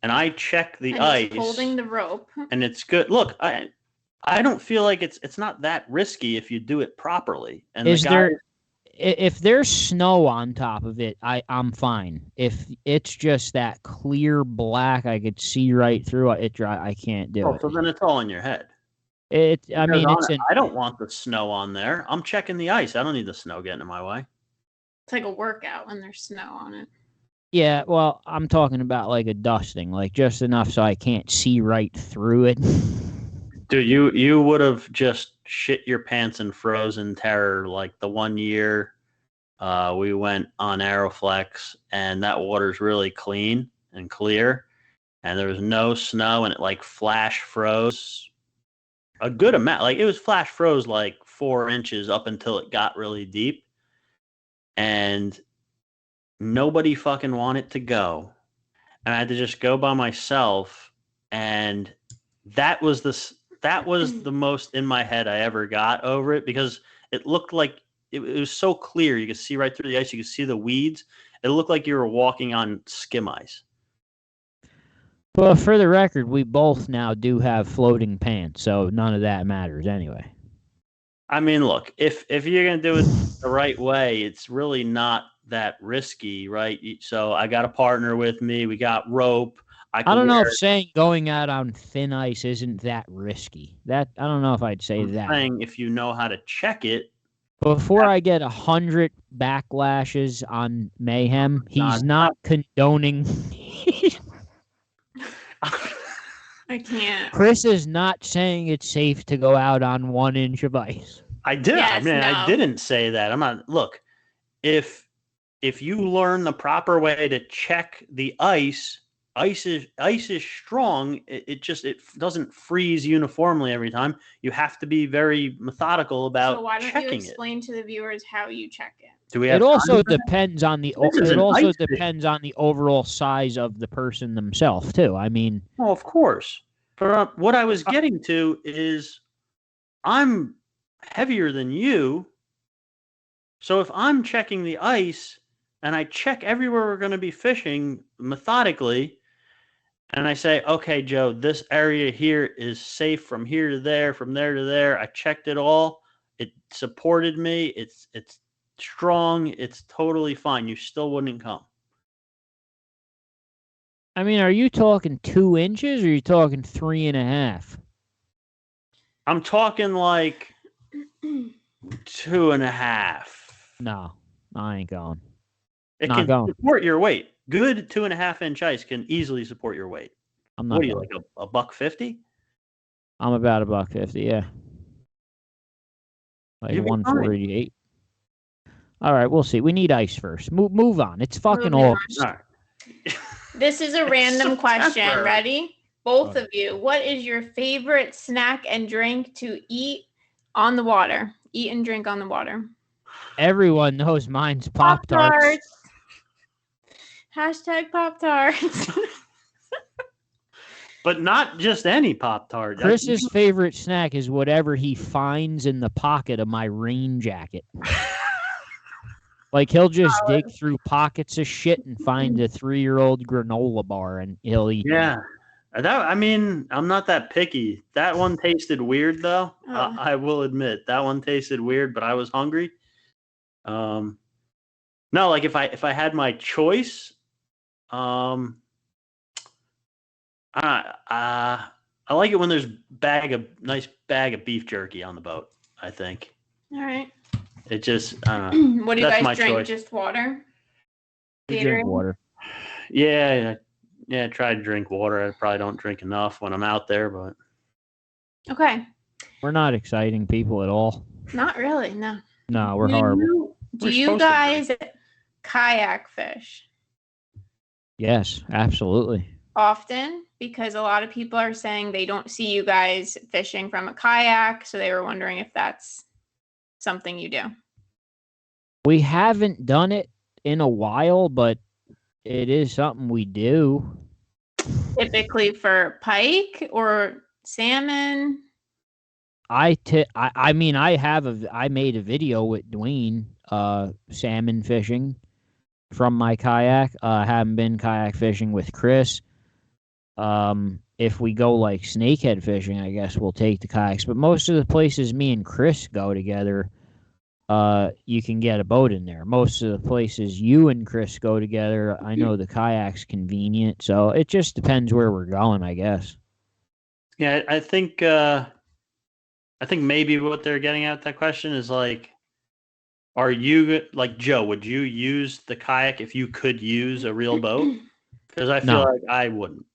and I check the ice, holding the rope, and it's good. Look, I don't feel like it's not that risky if you do it properly. And if there's snow on top of it, I'm fine. If it's just that clear black, I could see right through it. I can't do it. So then it's all in your head. I don't want the snow on there. I'm checking the ice. I don't need the snow getting in my way. It's like a workout when there's snow on it. Yeah, well, I'm talking about like a dusting, like just enough so I can't see right through it. Dude, you would have just shit your pants in frozen terror like the one year we went on Aeroflex, and that water's really clean and clear, and there was no snow, and it like flash froze a good amount. Like it was flash froze like 4 inches up until it got really deep, and nobody fucking wanted to go, and I had to just go by myself, and that was the most in my head I ever got over it, because it looked like it was so clear. You could see right through the ice. You could see the weeds. It looked like you were walking on skim ice. Well, for the record, we both now do have floating pants, so none of that matters anyway. I mean, look, if you're going to do it the right way, it's really not that risky, right? So I got a partner with me. We got rope. I don't know if saying going out on thin ice isn't that risky. I don't know if I'd say that. Saying if you know how to check it. Before I get 100 backlashes on Mayhem, he's not condoning. I can't. Chris is not saying it's safe to go out on 1 inch of ice. I did. Yes, I didn't say that. I'm not. Look, if you learn the proper way to check the ice. Ice is strong. It doesn't freeze uniformly every time. You have to be very methodical about checking it. So why don't you explain to the viewers how you check it? It also depends on the overall size of the person themselves too. I mean, well, of course. But what I was getting to is, I'm heavier than you. So if I'm checking the ice and I check everywhere we're going to be fishing methodically, and I say, okay, Joe, this area here is safe from here to there, from there to there. I checked it all. It supported me. It's strong. It's totally fine. You still wouldn't come. I mean, are you talking 2 inches or are you talking 3.5? I'm talking like 2.5. No, I ain't going. It can support your weight. Good 2.5 inch ice can easily support your weight. I'm not. What are you, like a $1.50? I'm about $1.50, yeah. Like 148. All right, we'll see. We need ice first. Move on. It's fucking August. All right. This is a random question. Ready? Both of you. What is your favorite snack and drink to eat on the water? Eat and drink on the water. Everyone knows mine's Pop-Tarts. Hashtag Pop-Tarts. But not just any Pop-Tart. Chris's favorite snack is whatever he finds in the pocket of my rain jacket. Like he'll just dig through pockets of shit and find a 3-year-old granola bar and he'll eat. Yeah. I mean, I'm not that picky. That one tasted weird, though. I will admit that one tasted weird, but I was hungry. No, like if I had my choice, I like it when there's nice bag of beef jerky on the boat. I think. All right. It just. What do you that's guys my drink? choice. Just water. Drink water. Yeah. I try to drink water. I probably don't drink enough when I'm out there, but. Okay. We're not exciting people at all. Not really, no. No, we're horrible. Do you guys kayak fish? Yes, absolutely. Often, because a lot of people are saying they don't see you guys fishing from a kayak, so they were wondering if that's something you do. We haven't done it in a while, but it is something we do. Typically for pike or salmon. I made a video with Dwayne, salmon fishing from my kayak. I haven't been kayak fishing with Chris. If we go like snakehead fishing, I guess we'll take the kayaks. But most of the places me and Chris go together, you can get a boat in there. Most of the places you and Chris go together, I know the kayak's convenient. So it just depends where we're going, I guess. Yeah, I think maybe what they're getting at that question is like, are you like Joe? Would you use the kayak if you could use a real boat? Because I feel like I wouldn't.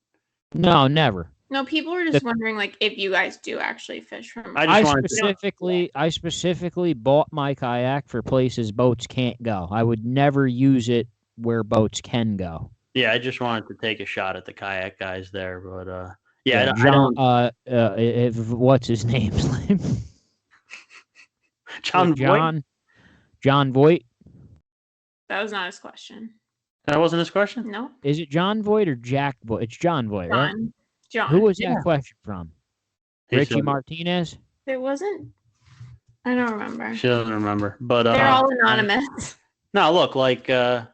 No, never. No, people were just wondering like if you guys do actually fish from. I specifically bought my kayak for places boats can't go. I would never use it where boats can go. Yeah, I just wanted to take a shot at the kayak guys there, but what's his name's name? John Voight. That was not his question. That wasn't his question? No. Is it John Voight or Jack Voight? It's John Voight, right? John. Who was that question from? Richie Martinez? It wasn't. I don't remember. She doesn't remember, but they're all anonymous. No, look, like I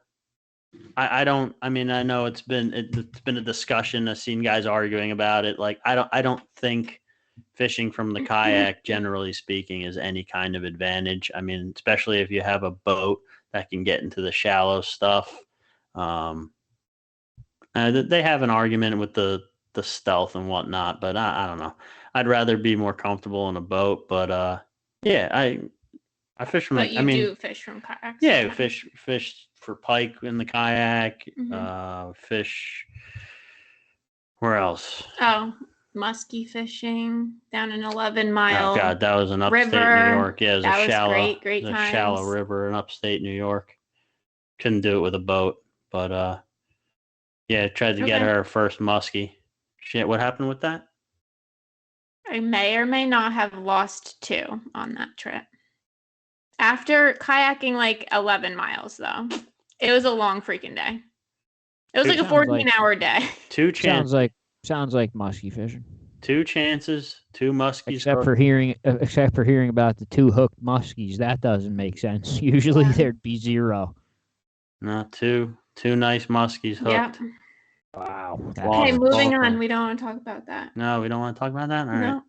don't. I mean, I know it's been a discussion. I've seen guys arguing about it. Like, I don't think fishing from the kayak, generally speaking, is any kind of advantage. I mean, especially if you have a boat that can get into the shallow stuff. They have an argument with the stealth and whatnot, but I don't know. I'd rather be more comfortable in a boat. But yeah, I fish from. But you do fish from kayaks. Yeah, fish for pike in the kayak. Fish. Where else? Oh, muskie fishing down an 11-mile. Oh God, that was in upstate New York. Yeah, it was a shallow, great times. Shallow river in upstate New York. Couldn't do it with a boat, but yeah, tried to get her first muskie. Shit, what happened with that? I may or may not have lost 2 on that trip. After kayaking like 11 miles, though, it was a long freaking day. It was like a 14-hour day. 2 chances. Sounds like muskie fishing. 2 chances, 2 muskies. Except for hearing about the 2 hooked muskies, that doesn't make sense. Usually there'd be 0. No, 2 nice muskies hooked. Yep. Wow. Okay, moving on. We don't want to talk about that. No, we don't want to talk about that? All right. No.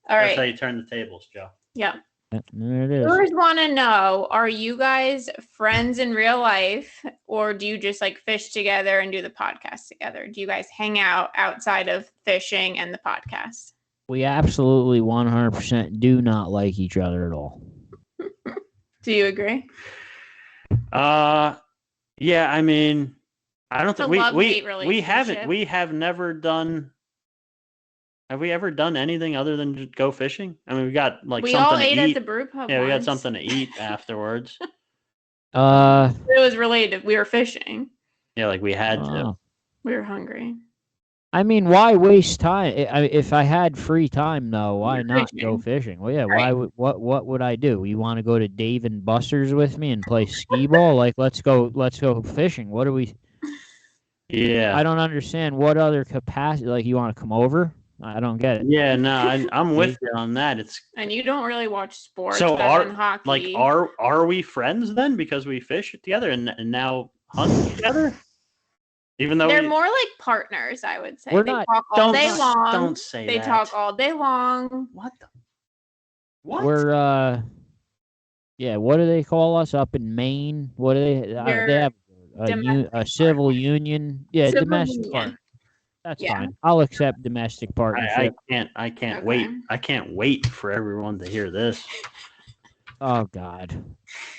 All right. That's how you turn the tables, Joe. Yep. There it is. Viewers want to know, are you guys friends in real life, or do you just like fish together and do the podcast together? Do you guys hang out outside of fishing and the podcast? We absolutely 100% do not like each other at all. Do you agree? Yeah, I mean, I don't think we haven't. We have never done. Have we ever done anything other than just go fishing? I mean, we got like we something all ate to eat. at the brew pub. Yeah, once. we got something to eat afterwards. It was related. We were fishing. Yeah, like we had to. We were hungry. I mean, why waste time? If I had free time, though, why not go fishing? Well, yeah. Right. What would I do? You want to go to Dave and Buster's with me and play skee ball? Like, let's go fishing. What are we? Yeah. I don't understand what other capacity. Like, you want to come over? I don't get it. Yeah, no, I'm with you on that. And you don't really watch sports so other than hockey. are we friends then because we fish together and now hunt together? Even though they're more like partners, I would say. We're they not. talk all day long. Don't say they that. talk all day long. What? We're yeah. What do they call us up in Maine? What do they? They have a civil union. Yeah, Civil domestic union. partner. That's fine. I'll accept domestic partnership. I can't Okay. wait. I can't wait for everyone to hear this. Oh God.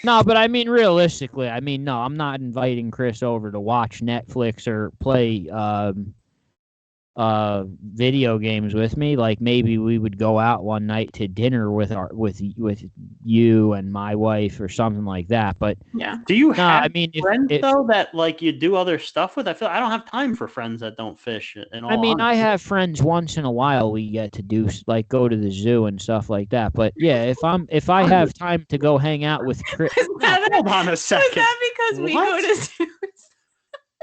No, but I mean realistically, no, I'm not inviting Chris over to watch Netflix or play video games with me. Like maybe we would go out one night to dinner with you and my wife or something like that. But yeah, do you have friends though that like you do other stuff with? I feel I don't have time for friends that don't fish. I have friends once in a while we get to do like go to the zoo and stuff like that. But yeah, if I have time to go hang out with Chris, hold on a second. Is that because we go to zoos?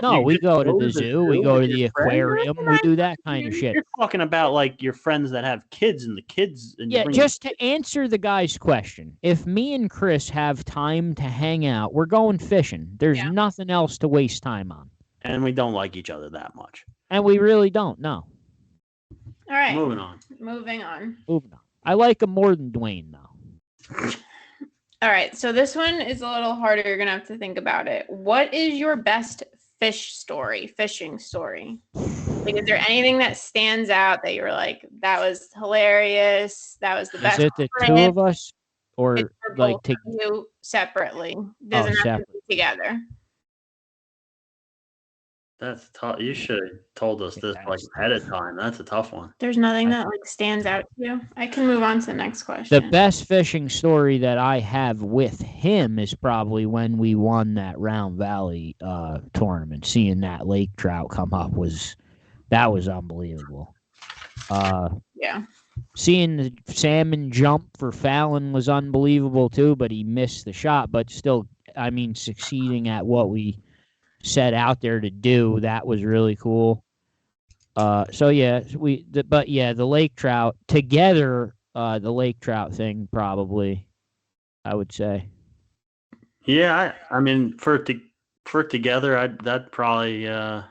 No, we go to the zoo, we go to the aquarium, we do that kind of shit. You're talking about like your friends that have kids and the kids. And yeah, just to answer the guy's question, if me and Chris have time to hang out, we're going fishing. There's nothing else to waste time on. And we don't like each other that much. And we really don't, no. All right. Moving on. I like him more than Dwayne, though. All right, so this one is a little harder. You're going to have to think about it. What is your best fishing story? Like, is there anything that stands out that you're like, that was hilarious, that was the best? Is it the two of us, or like take you separately? Doesn't have to be together. That's tough. You should have told us this like ahead of time. That's a tough one. There's nothing that like stands out to you. I can move on to the next question. The best fishing story that I have with him is probably when we won that Round Valley tournament. Seeing that lake trout come up was unbelievable. Yeah. Seeing the salmon jump for Fallon was unbelievable too, but he missed the shot. But still, succeeding at what we set out there to do, that was really cool. So yeah, the lake trout together, the lake trout thing probably, I would say. Yeah, for it together, I'd probably go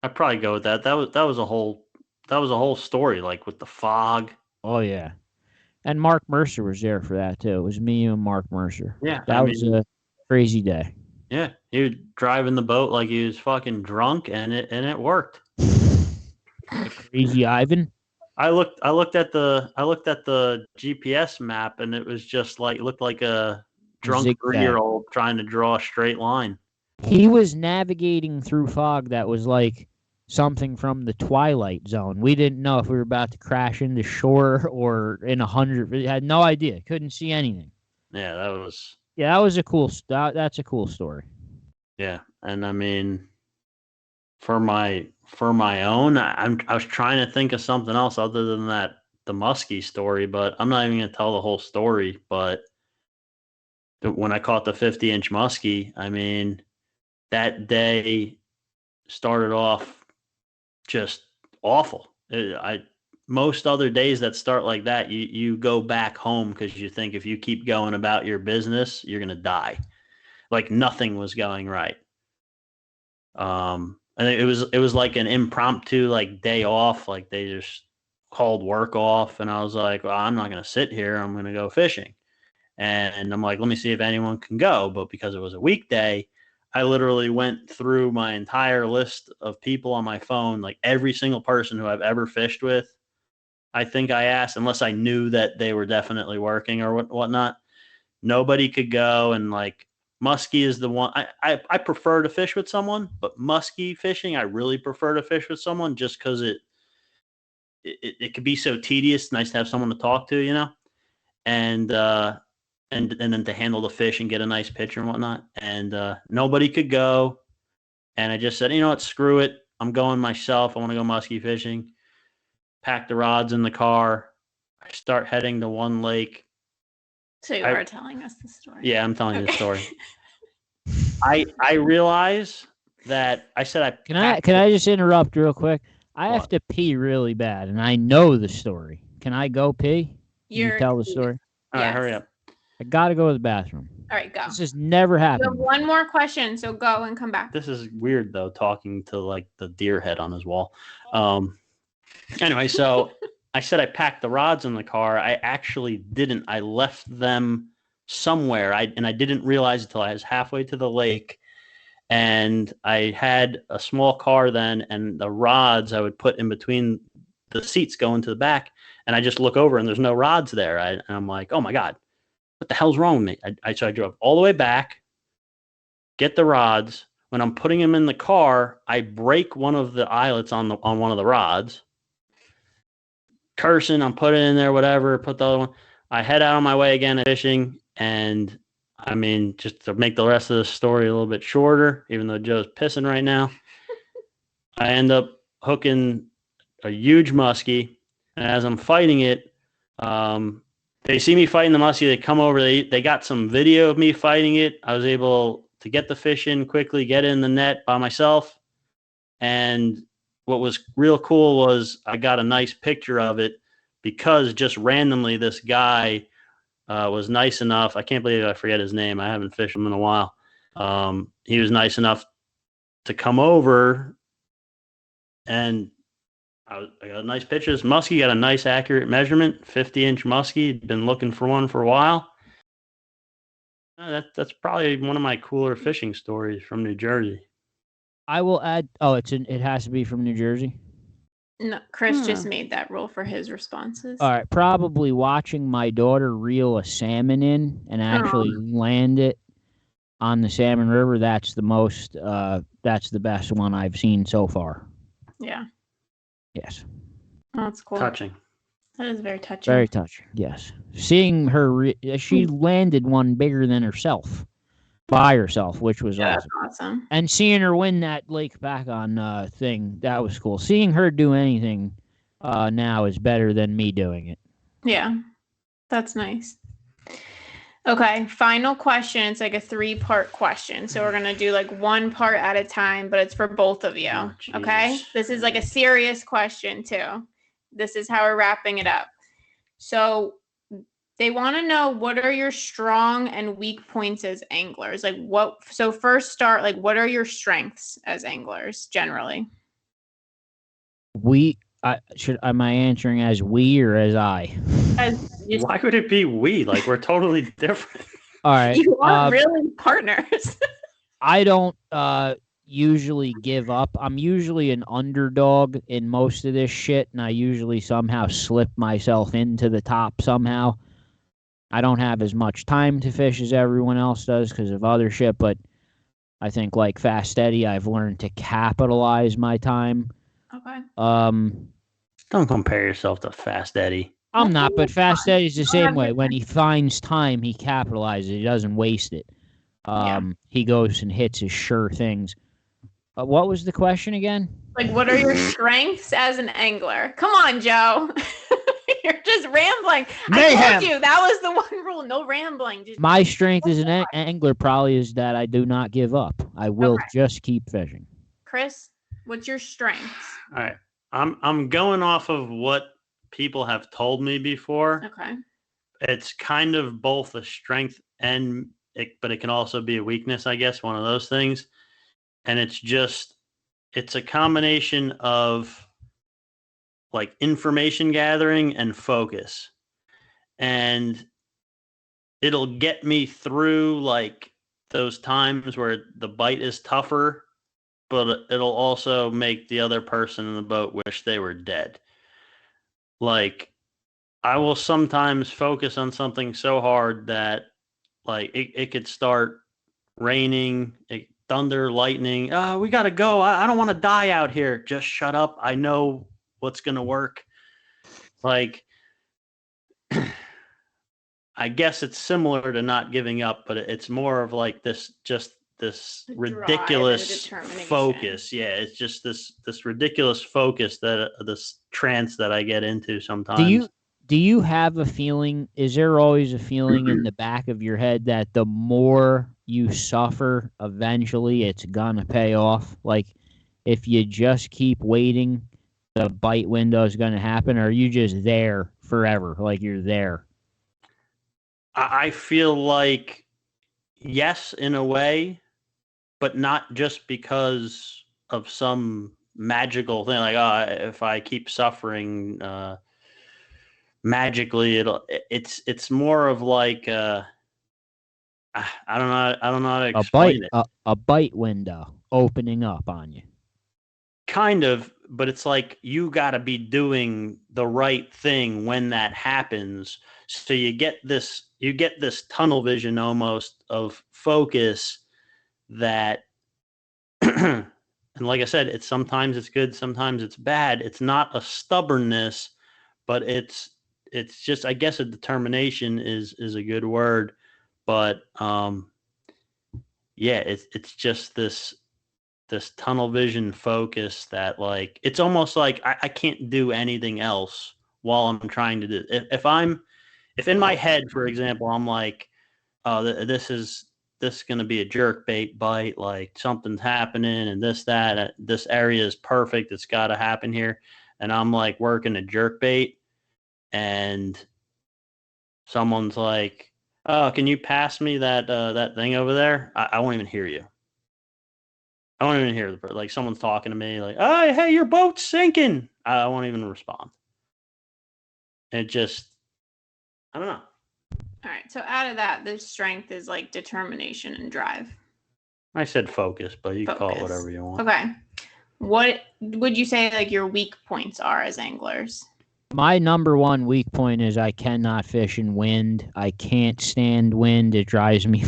with that. That was a whole story, like with the fog. Oh yeah, and Mark Mercer was there for that too. It was me and Mark Mercer. Yeah, that was a crazy day. Yeah, he was driving the boat like he was fucking drunk, and it worked. Crazy Ivan. I looked at the GPS map, and it was just like looked like a drunk 3-year-old trying to draw a straight line. He was navigating through fog that was like something from the Twilight Zone. We didn't know if we were about to crash into shore or in 100. We had no idea. Couldn't see anything. Yeah, that was. Yeah, that was a cool. That's a cool story. Yeah, and for my own, I was trying to think of something else other than the muskie story, but I'm not even gonna tell the whole story. But when I caught the 50-inch muskie, that day started off just awful. Most other days that start like that, you go back home because you think if you keep going about your business, you're gonna die. Like nothing was going right. I think it was like an impromptu like day off. Like they just called work off, and I was like, well, I'm not gonna sit here. I'm gonna go fishing. And I'm like, let me see if anyone can go. But because it was a weekday, I literally went through my entire list of people on my phone, like every single person who I've ever fished with. I think I asked, unless I knew that they were definitely working or whatnot. Nobody could go, and like muskie is the one I prefer to fish with someone, but muskie fishing I really prefer to fish with someone just because it could be so tedious. Nice to have someone to talk to, and then to handle the fish and get a nice picture and whatnot. And nobody could go, and I just said, you know what, screw it, I'm going myself. I want to go muskie fishing. Pack the rods in the car. I start heading to one lake. So you are telling us the story. Yeah, I'm telling you the story. I realize that I said Can I just interrupt real quick? I have to pee really bad, and I know the story. Can I go pee? Can you tell the story? All right, hurry up. I gotta go to the bathroom. All right, go. This has never You happened. have one more question, so go and come back. This is weird though, talking to like the deer head on his wall. Anyway, so I said I packed the rods in the car. I actually didn't. I left them somewhere. I didn't realize until I was halfway to the lake. And I had a small car then, and the rods I would put in between the seats going to the back. And I just look over and there's no rods there. And I'm like, oh my God, what the hell's wrong with me? So I drove all the way back, get the rods. When I'm putting them in the car, I break one of the eyelets on one of the rods. Cursing, I'm putting it in there, whatever, put the other one. I head out on my way again fishing, and I mean, just to make the rest of the story a little bit shorter, even though Joe's pissing right now, I end up hooking a huge muskie, and as I'm fighting it, they see me fighting the muskie, they come over, they got some video of me fighting it. I was able to get the fish in quickly, get in the net by myself, and what was real cool was I got a nice picture of it because just randomly this guy was nice enough. I can't believe I forget his name. I haven't fished him in a while. He was nice enough to come over, and I got nice pictures. Muskie got a nice accurate measurement, 50-inch muskie. Been looking for one for a while. That's probably one of my cooler fishing stories from New Jersey. I will add. Oh, it has to be from New Jersey. No, Chris just made that rule for his responses. All right, probably watching my daughter reel a salmon in and actually land it on the Salmon River. That's the most. That's the best one I've seen so far. Yeah. Yes. Oh, that's cool. Touching. That is very touching. Very touching. Yes. Seeing her, she landed one bigger than herself. By herself, which was awesome. And seeing her win that lake back on thing, that was cool. Seeing her do anything now is better than me doing it. Yeah, that's nice. Okay, final question. It's like a 3-part question. So we're going to do like one part at a time, but it's for both of you. Oh, okay? This is like a serious question too. This is how we're wrapping it up. So they want to know, what are your strong and weak points as anglers? Like so first start, like what are your strengths as anglers generally? Am I answering as we or as I? Why would it be we? Like, we're totally different. All right. You are really partners. I don't usually give up. I'm usually an underdog in most of this shit, and I usually somehow slip myself into the top somehow. I don't have as much time to fish as everyone else does because of other shit, but I think like Fast Eddie, I've learned to capitalize my time. Okay. Don't compare yourself to Fast Eddie. I'm not, but Fast Eddie's the same way. When he finds time, he capitalizes. He doesn't waste it. He goes and hits his sure things. What was the question again? Like, what are your strengths as an angler? Come on, Joe. You're just rambling. Mayhem. I told you that was the one rule. No rambling. My strength as an angler probably is that I do not give up. I will just keep fishing. Chris, what's your strengths? All right. I'm going off of what people have told me before. Okay. It's kind of both a strength but it can also be a weakness, I guess, one of those things. And it's a combination of like information gathering and focus. And it'll get me through like those times where the bite is tougher, but it'll also make the other person in the boat wish they were dead. Like, I will sometimes focus on something so hard that like it could start raining, thunder, lightning. We got to go. I don't want to die out here. Just shut up. I know what's going to work. Like, I guess it's similar to not giving up, but it's more of like this ridiculous focus. Yeah, it's just this ridiculous focus, this trance that I get into sometimes. Do you have a feeling? Is there always a feeling in the back of your head that the more you suffer, eventually it's gonna pay off? Like, if you just keep waiting, the bite window is going to happen, or are you just there forever? Like you're there? I feel like yes, in a way, but not just because of some magical thing. Like, if I keep suffering, magically, it's more of like, I don't know. I don't know how to explain it. A bite window opening up on you. Kind of, but it's like you got to be doing the right thing when that happens. So you get this tunnel vision almost of focus that, and like I said, it's sometimes it's good, sometimes it's bad. It's not a stubbornness, but it's just, I guess, a determination is a good word, but yeah, it's just this tunnel vision focus that, like, it's almost like I can't do anything else while I'm trying to do. If in my head, for example, I'm like, oh, this is going to be a jerk bait bite, like something's happening and this area is perfect, it's got to happen here, and I'm like working a jerk bait, and someone's like, oh, can you pass me that thing over there? I won't even hear you. I won't even hear like someone's talking to me, like, oh, hey, your boat's sinking. I won't even respond. It just, I don't know. All right. So out of that, the strength is like determination and drive. I said focus, but you can call it whatever you want. Okay. What would you say like your weak points are as anglers? My number one weak point is I cannot fish in wind. I can't stand wind. It drives me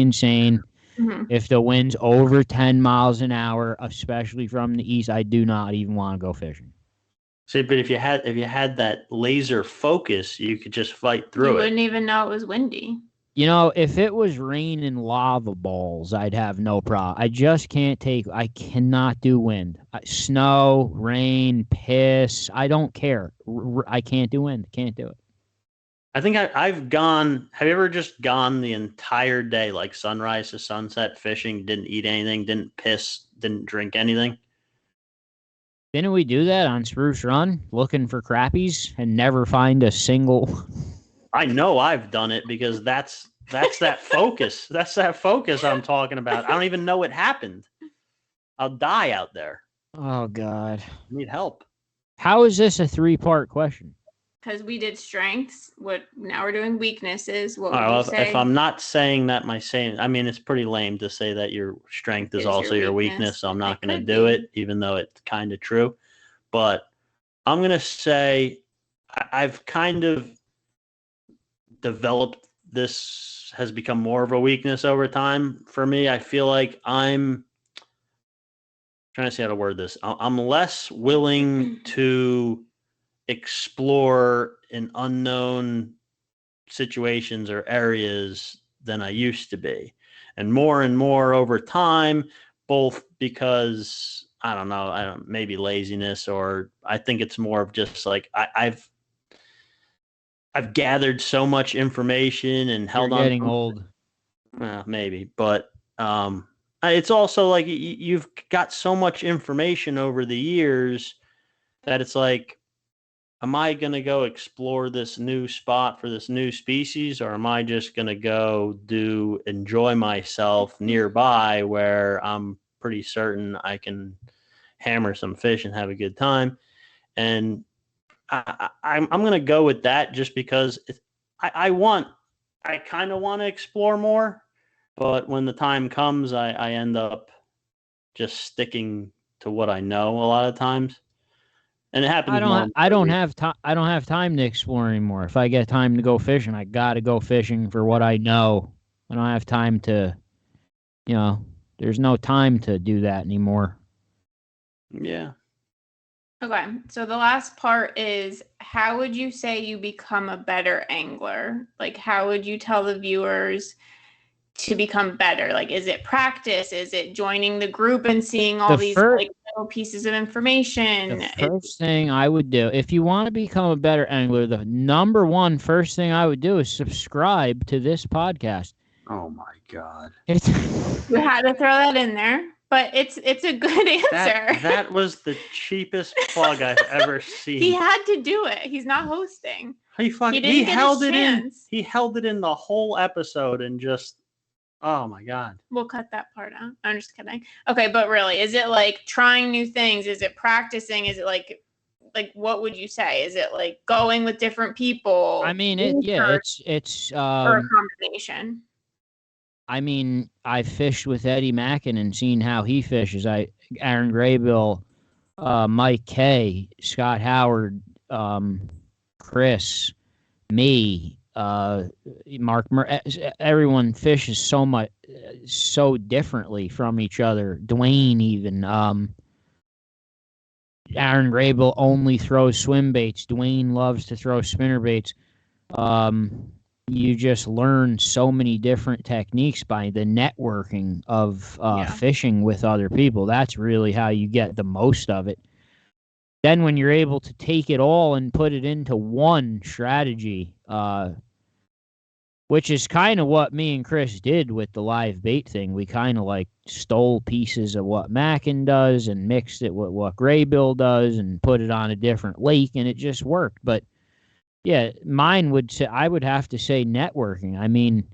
insane. Mm-hmm. If the wind's over 10 miles an hour, especially from the east, I do not even want to go fishing. See, but if you had that laser focus, you could just fight through it. You wouldn't even know it was windy. You know, if it was rain and lava balls, I'd have no problem. I cannot do wind. Snow, rain, piss, I don't care. I can't do wind. Can't do it. I think I've gone. Have you ever just gone the entire day, like sunrise to sunset, fishing, didn't eat anything, didn't piss, didn't drink anything? Didn't we do that on Spruce Run, looking for crappies and never find a single? I know I've done it because that's that focus. That's that focus I'm talking about. I don't even know it happened. I'll die out there. Oh, God. I need help. How is this a 3-part question? Because we did strengths. Now we're doing weaknesses. What would you say? If I'm not saying that I mean, it's pretty lame to say that your strength is also your weakness, so I'm not going to do it, even though it's kind of true. But I'm going to say I've kind of developed this, has become more of a weakness over time for me. I feel like I'm trying to see how to word this. I'm less willing to explore in unknown situations or areas than I used to be, and more over time, both because I don't know, maybe laziness, or I think it's more of just like I've gathered so much information and held on. You're getting old. Maybe, but it's also like you've got so much information over the years that it's like, am I going to go explore this new spot for this new species, or am I just going to go enjoy myself nearby where I'm pretty certain I can hammer some fish and have a good time? And I'm going to go with that just because I kind of want to explore more, but when the time comes, I end up just sticking to what I know a lot of times. And it happens. I don't have time to explore anymore. If I get time to go fishing, I gotta go fishing for what I know. I don't have time to, there's no time to do that anymore. Yeah. Okay, so the last part is, how would you say you become a better angler? Like, how would you tell the viewers to become better? Like, is it practice? Is it joining the group and seeing all these little pieces of information? The first thing I would do, if you want to become a better angler, the number one first thing I would do is subscribe to this podcast. Oh my God. You had to throw that in there. But it's a good answer. That was the cheapest plug I've ever seen. He had to do it. He's not hosting. He held it in. He held it in the whole episode and just. Oh my God. We'll cut that part out. I'm just kidding. Okay, but really, is it like trying new things? Is it practicing? Is it like what would you say? Is it like going with different people? I mean, it's or a combination. I mean, I fished with Eddie Mackin and seen how he fishes. Aaron Graybill, Mike Kay, Scott Howard, Chris, me, Mark, everyone fishes so differently from each other. Dwayne even. Aaron Graybill only throws swim baits. Dwayne loves to throw spinner baits. You just learn so many different techniques by the networking of fishing with other people. That's really how you get the most of it. Then when you're able to take it all and put it into one strategy, which is kind of what me and Chris did with the live bait thing. We kind of like stole pieces of what Mackin does and mixed it with what Graybill does and put it on a different lake, and it just worked. But yeah, I would have to say networking. I mean,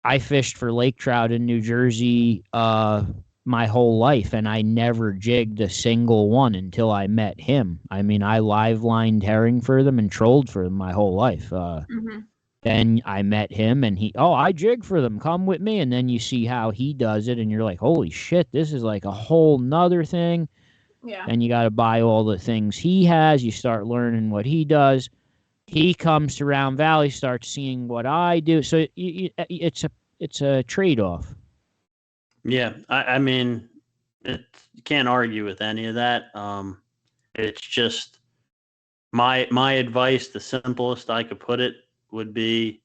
I fished for lake trout in New Jersey my whole life, and I never jigged a single one until I met him. I mean, I live lined herring for them and trolled for them my whole life. Then I met him, and I jig for them. Come with me. And then you see how he does it, and you're like, holy shit, this is like a whole nother thing. Yeah. And you got to buy all the things he has. You start learning what he does. He comes to Round Valley, starts seeing what I do. So it's a trade-off. Yeah, I mean, you can't argue with any of that. It's just my advice, the simplest I could put it, would be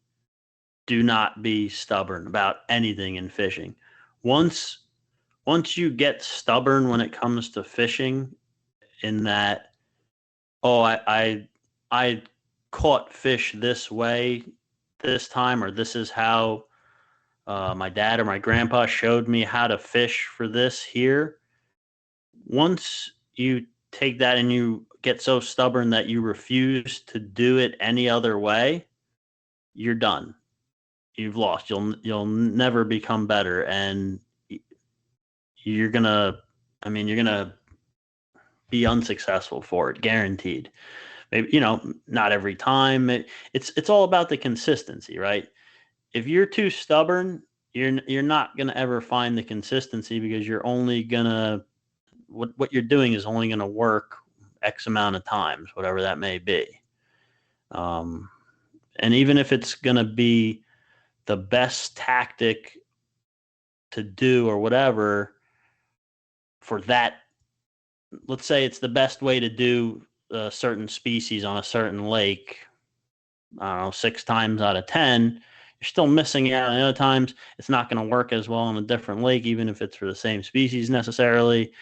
do not be stubborn about anything in fishing. Once you get stubborn when it comes to fishing, in that, I caught fish this way this time, or this is how my dad or my grandpa showed me how to fish for this here. Once you take that and you get so stubborn that you refuse to do it any other way, you're done. You've lost. You'll never become better, and you're gonna be unsuccessful for it, guaranteed. Maybe, not every time. It's all about the consistency, right? If you're too stubborn, you're not gonna ever find the consistency, because you're only gonna what you're doing is only gonna work X amount of times, whatever that may be. And even if it's going to be the best tactic to do or whatever for that, let's say it's the best way to do a certain species on a certain lake, I don't know, 6 times out of 10, you're still missing out. And other times it's not going to work as well on a different lake, even if it's for the same species necessarily.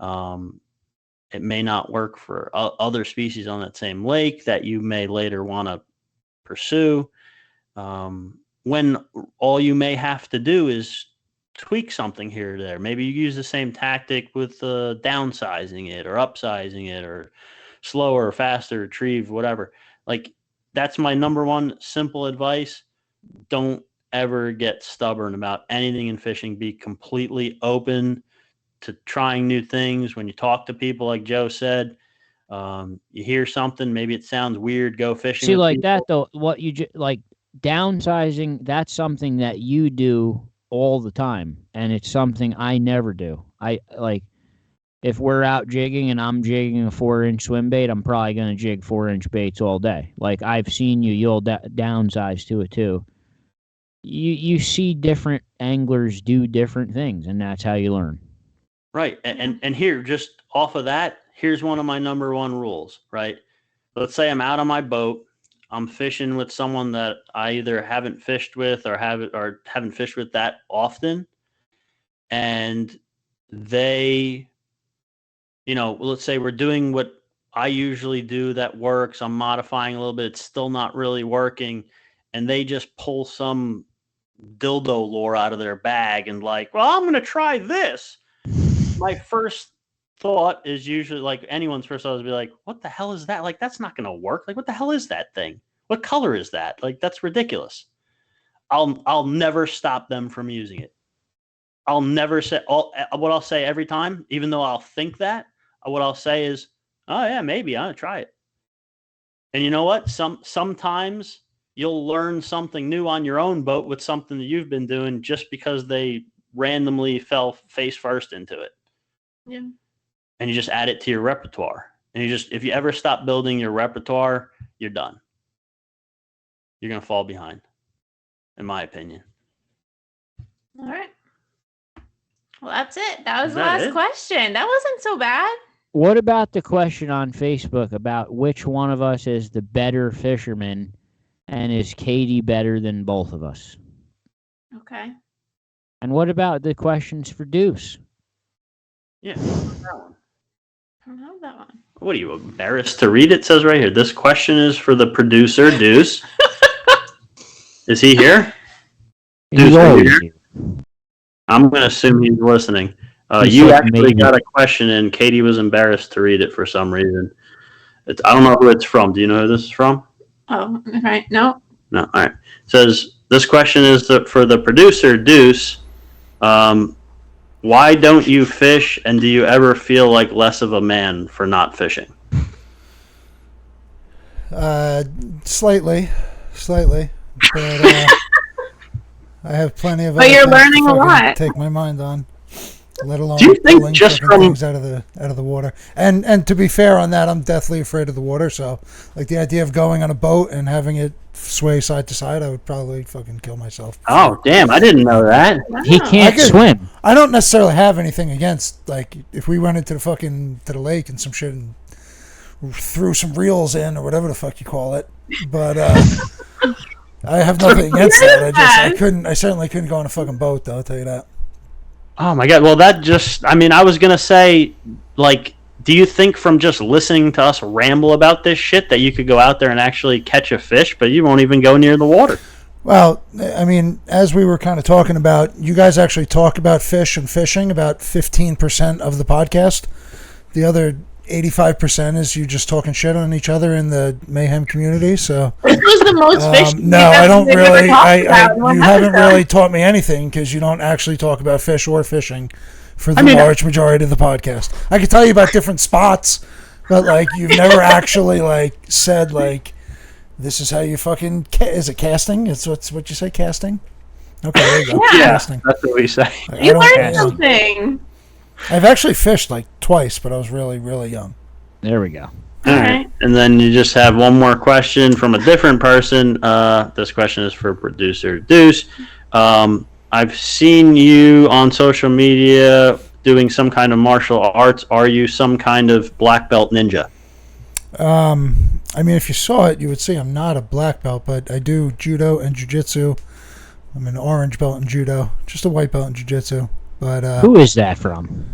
It may not work for other species on that same lake that you may later want to pursue, when all you may have to do is tweak something here or there. Maybe you use the same tactic with downsizing it or upsizing it or slower or faster retrieve, whatever. Like, that's my number one simple advice. Don't ever get stubborn about anything in fishing. Be completely open to trying new things. When you talk to people, like Joe said, you hear something, maybe it sounds weird, go fishing. See, like people. That though, what you like downsizing, that's something that you do all the time, and it's something I never do. I like, if we're out jigging and I'm jigging a 4-inch swim bait, I'm probably going to jig 4-inch baits all day. Like, I've seen you'll downsize to it too. You see different anglers do different things, and that's how you learn. Right. And here, just off of that, here's one of my number one rules, right? Let's say I'm out on my boat. I'm fishing with someone that I either haven't fished with or haven't fished with that often. And they, let's say we're doing what I usually do that works. I'm modifying a little bit. It's still not really working. And they just pull some dildo lure out of their bag and like, well, I'm going to try this. my first thought is usually like anyone's first thought is be like, what the hell is that? Like, that's not going to work. Like, what the hell is that thing? What color is that? Like, that's ridiculous. I'll never stop them from using it. I'll never say what I'll say every time, even though I'll think that, what I'll say is, oh yeah, maybe I'll try it. And you know what? Sometimes you'll learn something new on your own boat with something that you've been doing just because they randomly fell face first into it. Yeah. And you just add it to your repertoire. And if you ever stop building your repertoire, you're done. You're going to fall behind, in my opinion. All right. Well, that's it. That was the last question. That wasn't so bad. What about the question on Facebook about which one of us is the better fisherman, and is Katie better than both of us? Okay. And what about the questions for Deuce? Yeah, that one. I don't have that one. What are you, embarrassed to read? It says right here, this question is for the producer, Deuce. Is he here? Deuce, are you here? I'm going to assume he's listening. You actually got a question in. Katie was embarrassed to read it for some reason. I don't know who it's from. Do you know who this is from? Oh, right. No. No. All right. It says, this question is for the producer, Deuce. Why don't you fish, and do you ever feel like less of a man for not fishing? Slightly. But I have plenty of. But you're learning a lot. Take my mind on, let alone do you think pulling just from things out of the water. And to be fair on that, I'm deathly afraid of the water. So, like the idea of going on a boat and having it sway side to side, I would probably fucking kill myself. Oh damn! I didn't know that. Wow. He can't swim. I don't necessarily have anything against, like, if we went into the lake and some shit and threw some reels in or whatever the fuck you call it, but I have nothing against that. I certainly couldn't go on a fucking boat, though, I'll tell you that. Oh my god! Well, I was gonna say, like, do you think from just listening to us ramble about this shit that you could go out there and actually catch a fish, but you won't even go near the water? Well, I mean, as we were kind of talking about, you guys actually talk about fish and fishing about 15% of the podcast. The other 85% is you just talking shit on each other in the Mayhem community. So this was the most fish. No, I don't really. You haven't really taught me anything because you don't actually talk about fish or fishing for the large majority of the podcast. I could tell you about different spots, but like you've never actually like said like, this is how you fucking is it casting? It's what you say, casting? Okay, there you go. Yeah, casting. That's what we say. You learned something. I've actually fished like twice, but I was really, really young. There we go. All right. And then you just have one more question from a different person. This question is for producer Deuce. I've seen you on social media doing some kind of martial arts. Are you some kind of black belt ninja? I mean, if you saw it, you would see I'm not a black belt, but I do judo and jiu-jitsu. I'm an orange belt in judo, just a white belt in jiu-jitsu. But who is that from?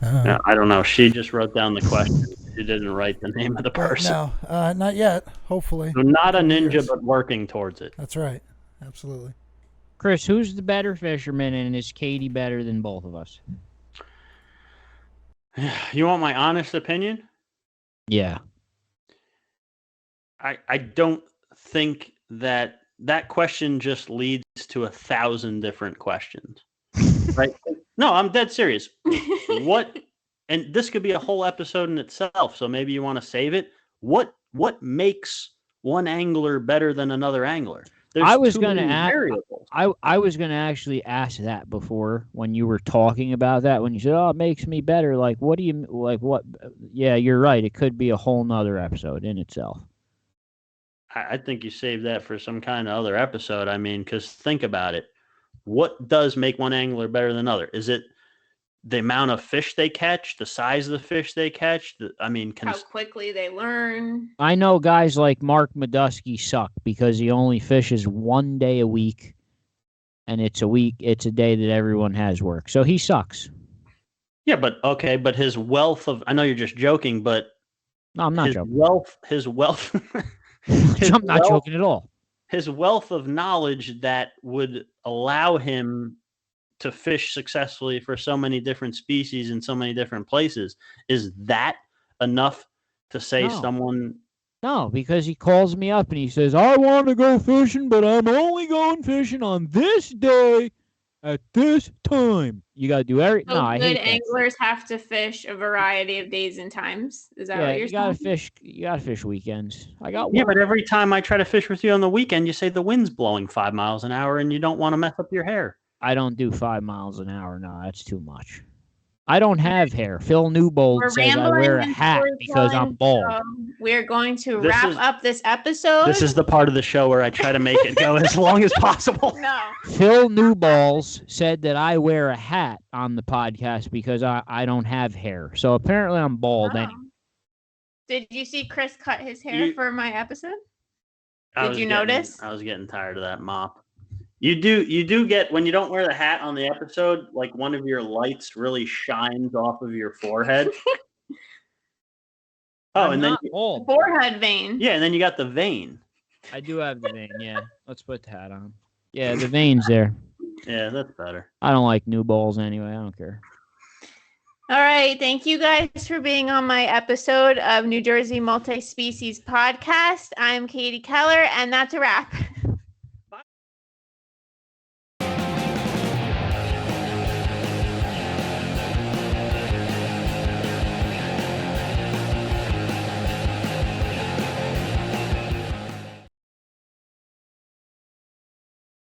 I don't know. She just wrote down the question. She didn't write the name of the person. No, not yet. Hopefully. So not a ninja, but working towards it. That's right. Absolutely. Chris, who's the better fisherman, and is Katie better than both of us? You want my honest opinion? Yeah. I don't think that question just leads to 1,000 different questions. Right? No, I'm dead serious. And this could be a whole episode in itself, so maybe you want to save it. What makes one angler better than another angler? I was going to actually ask that before when you were talking about that. When you said, "Oh, it makes me better," like, what do you like? What? Yeah, you're right. It could be a whole nother episode in itself. I think you save that for some kind of other episode. I mean, because think about it. What does make one angler better than another? Is it the amount of fish they catch, the size of the fish they catch? How quickly they learn. I know guys like Mark Medusky suck because he only fishes 1 day a week, and it's a day that everyone has work. So he sucks. Yeah, but his wealth of, I know you're just joking, but no, I'm not joking. His wealth. I'm not joking at all. His wealth of knowledge that would allow him to fish successfully for so many different species in so many different places. Is that enough to say someone? No, because he calls me up and he says, I want to go fishing, but I'm only going fishing on this day at this time. You got to do everything. So no, I hate good anglers have to fish a variety of days and times. Is that what you're saying? You got to fish weekends. I got but every time I try to fish with you on the weekend, you say the wind's blowing 5 miles an hour and you don't want to mess up your hair. I don't do 5 miles an hour. No, that's too much. I don't have hair. Phil Newbold says I wear a hat because I'm bald. So we're going to wrap up this episode. This is the part of the show where I try to make it go as long as possible. No. Phil Newballs said that I wear a hat on the podcast because I don't have hair. So apparently I'm bald anyway. Did you see Chris cut his hair for my episode? Did you notice? I was getting tired of that mop. You do get, when you don't wear the hat on the episode, like one of your lights really shines off of your forehead. And then forehead vein. Yeah, and then you got the vein. I do have the vein, yeah. Let's put the hat on. Yeah, the vein's there. Yeah, that's better. I don't like new balls anyway. I don't care. All right. Thank you guys for being on my episode of New Jersey Multi-Species Podcast. I'm Katie Keller, and that's a wrap.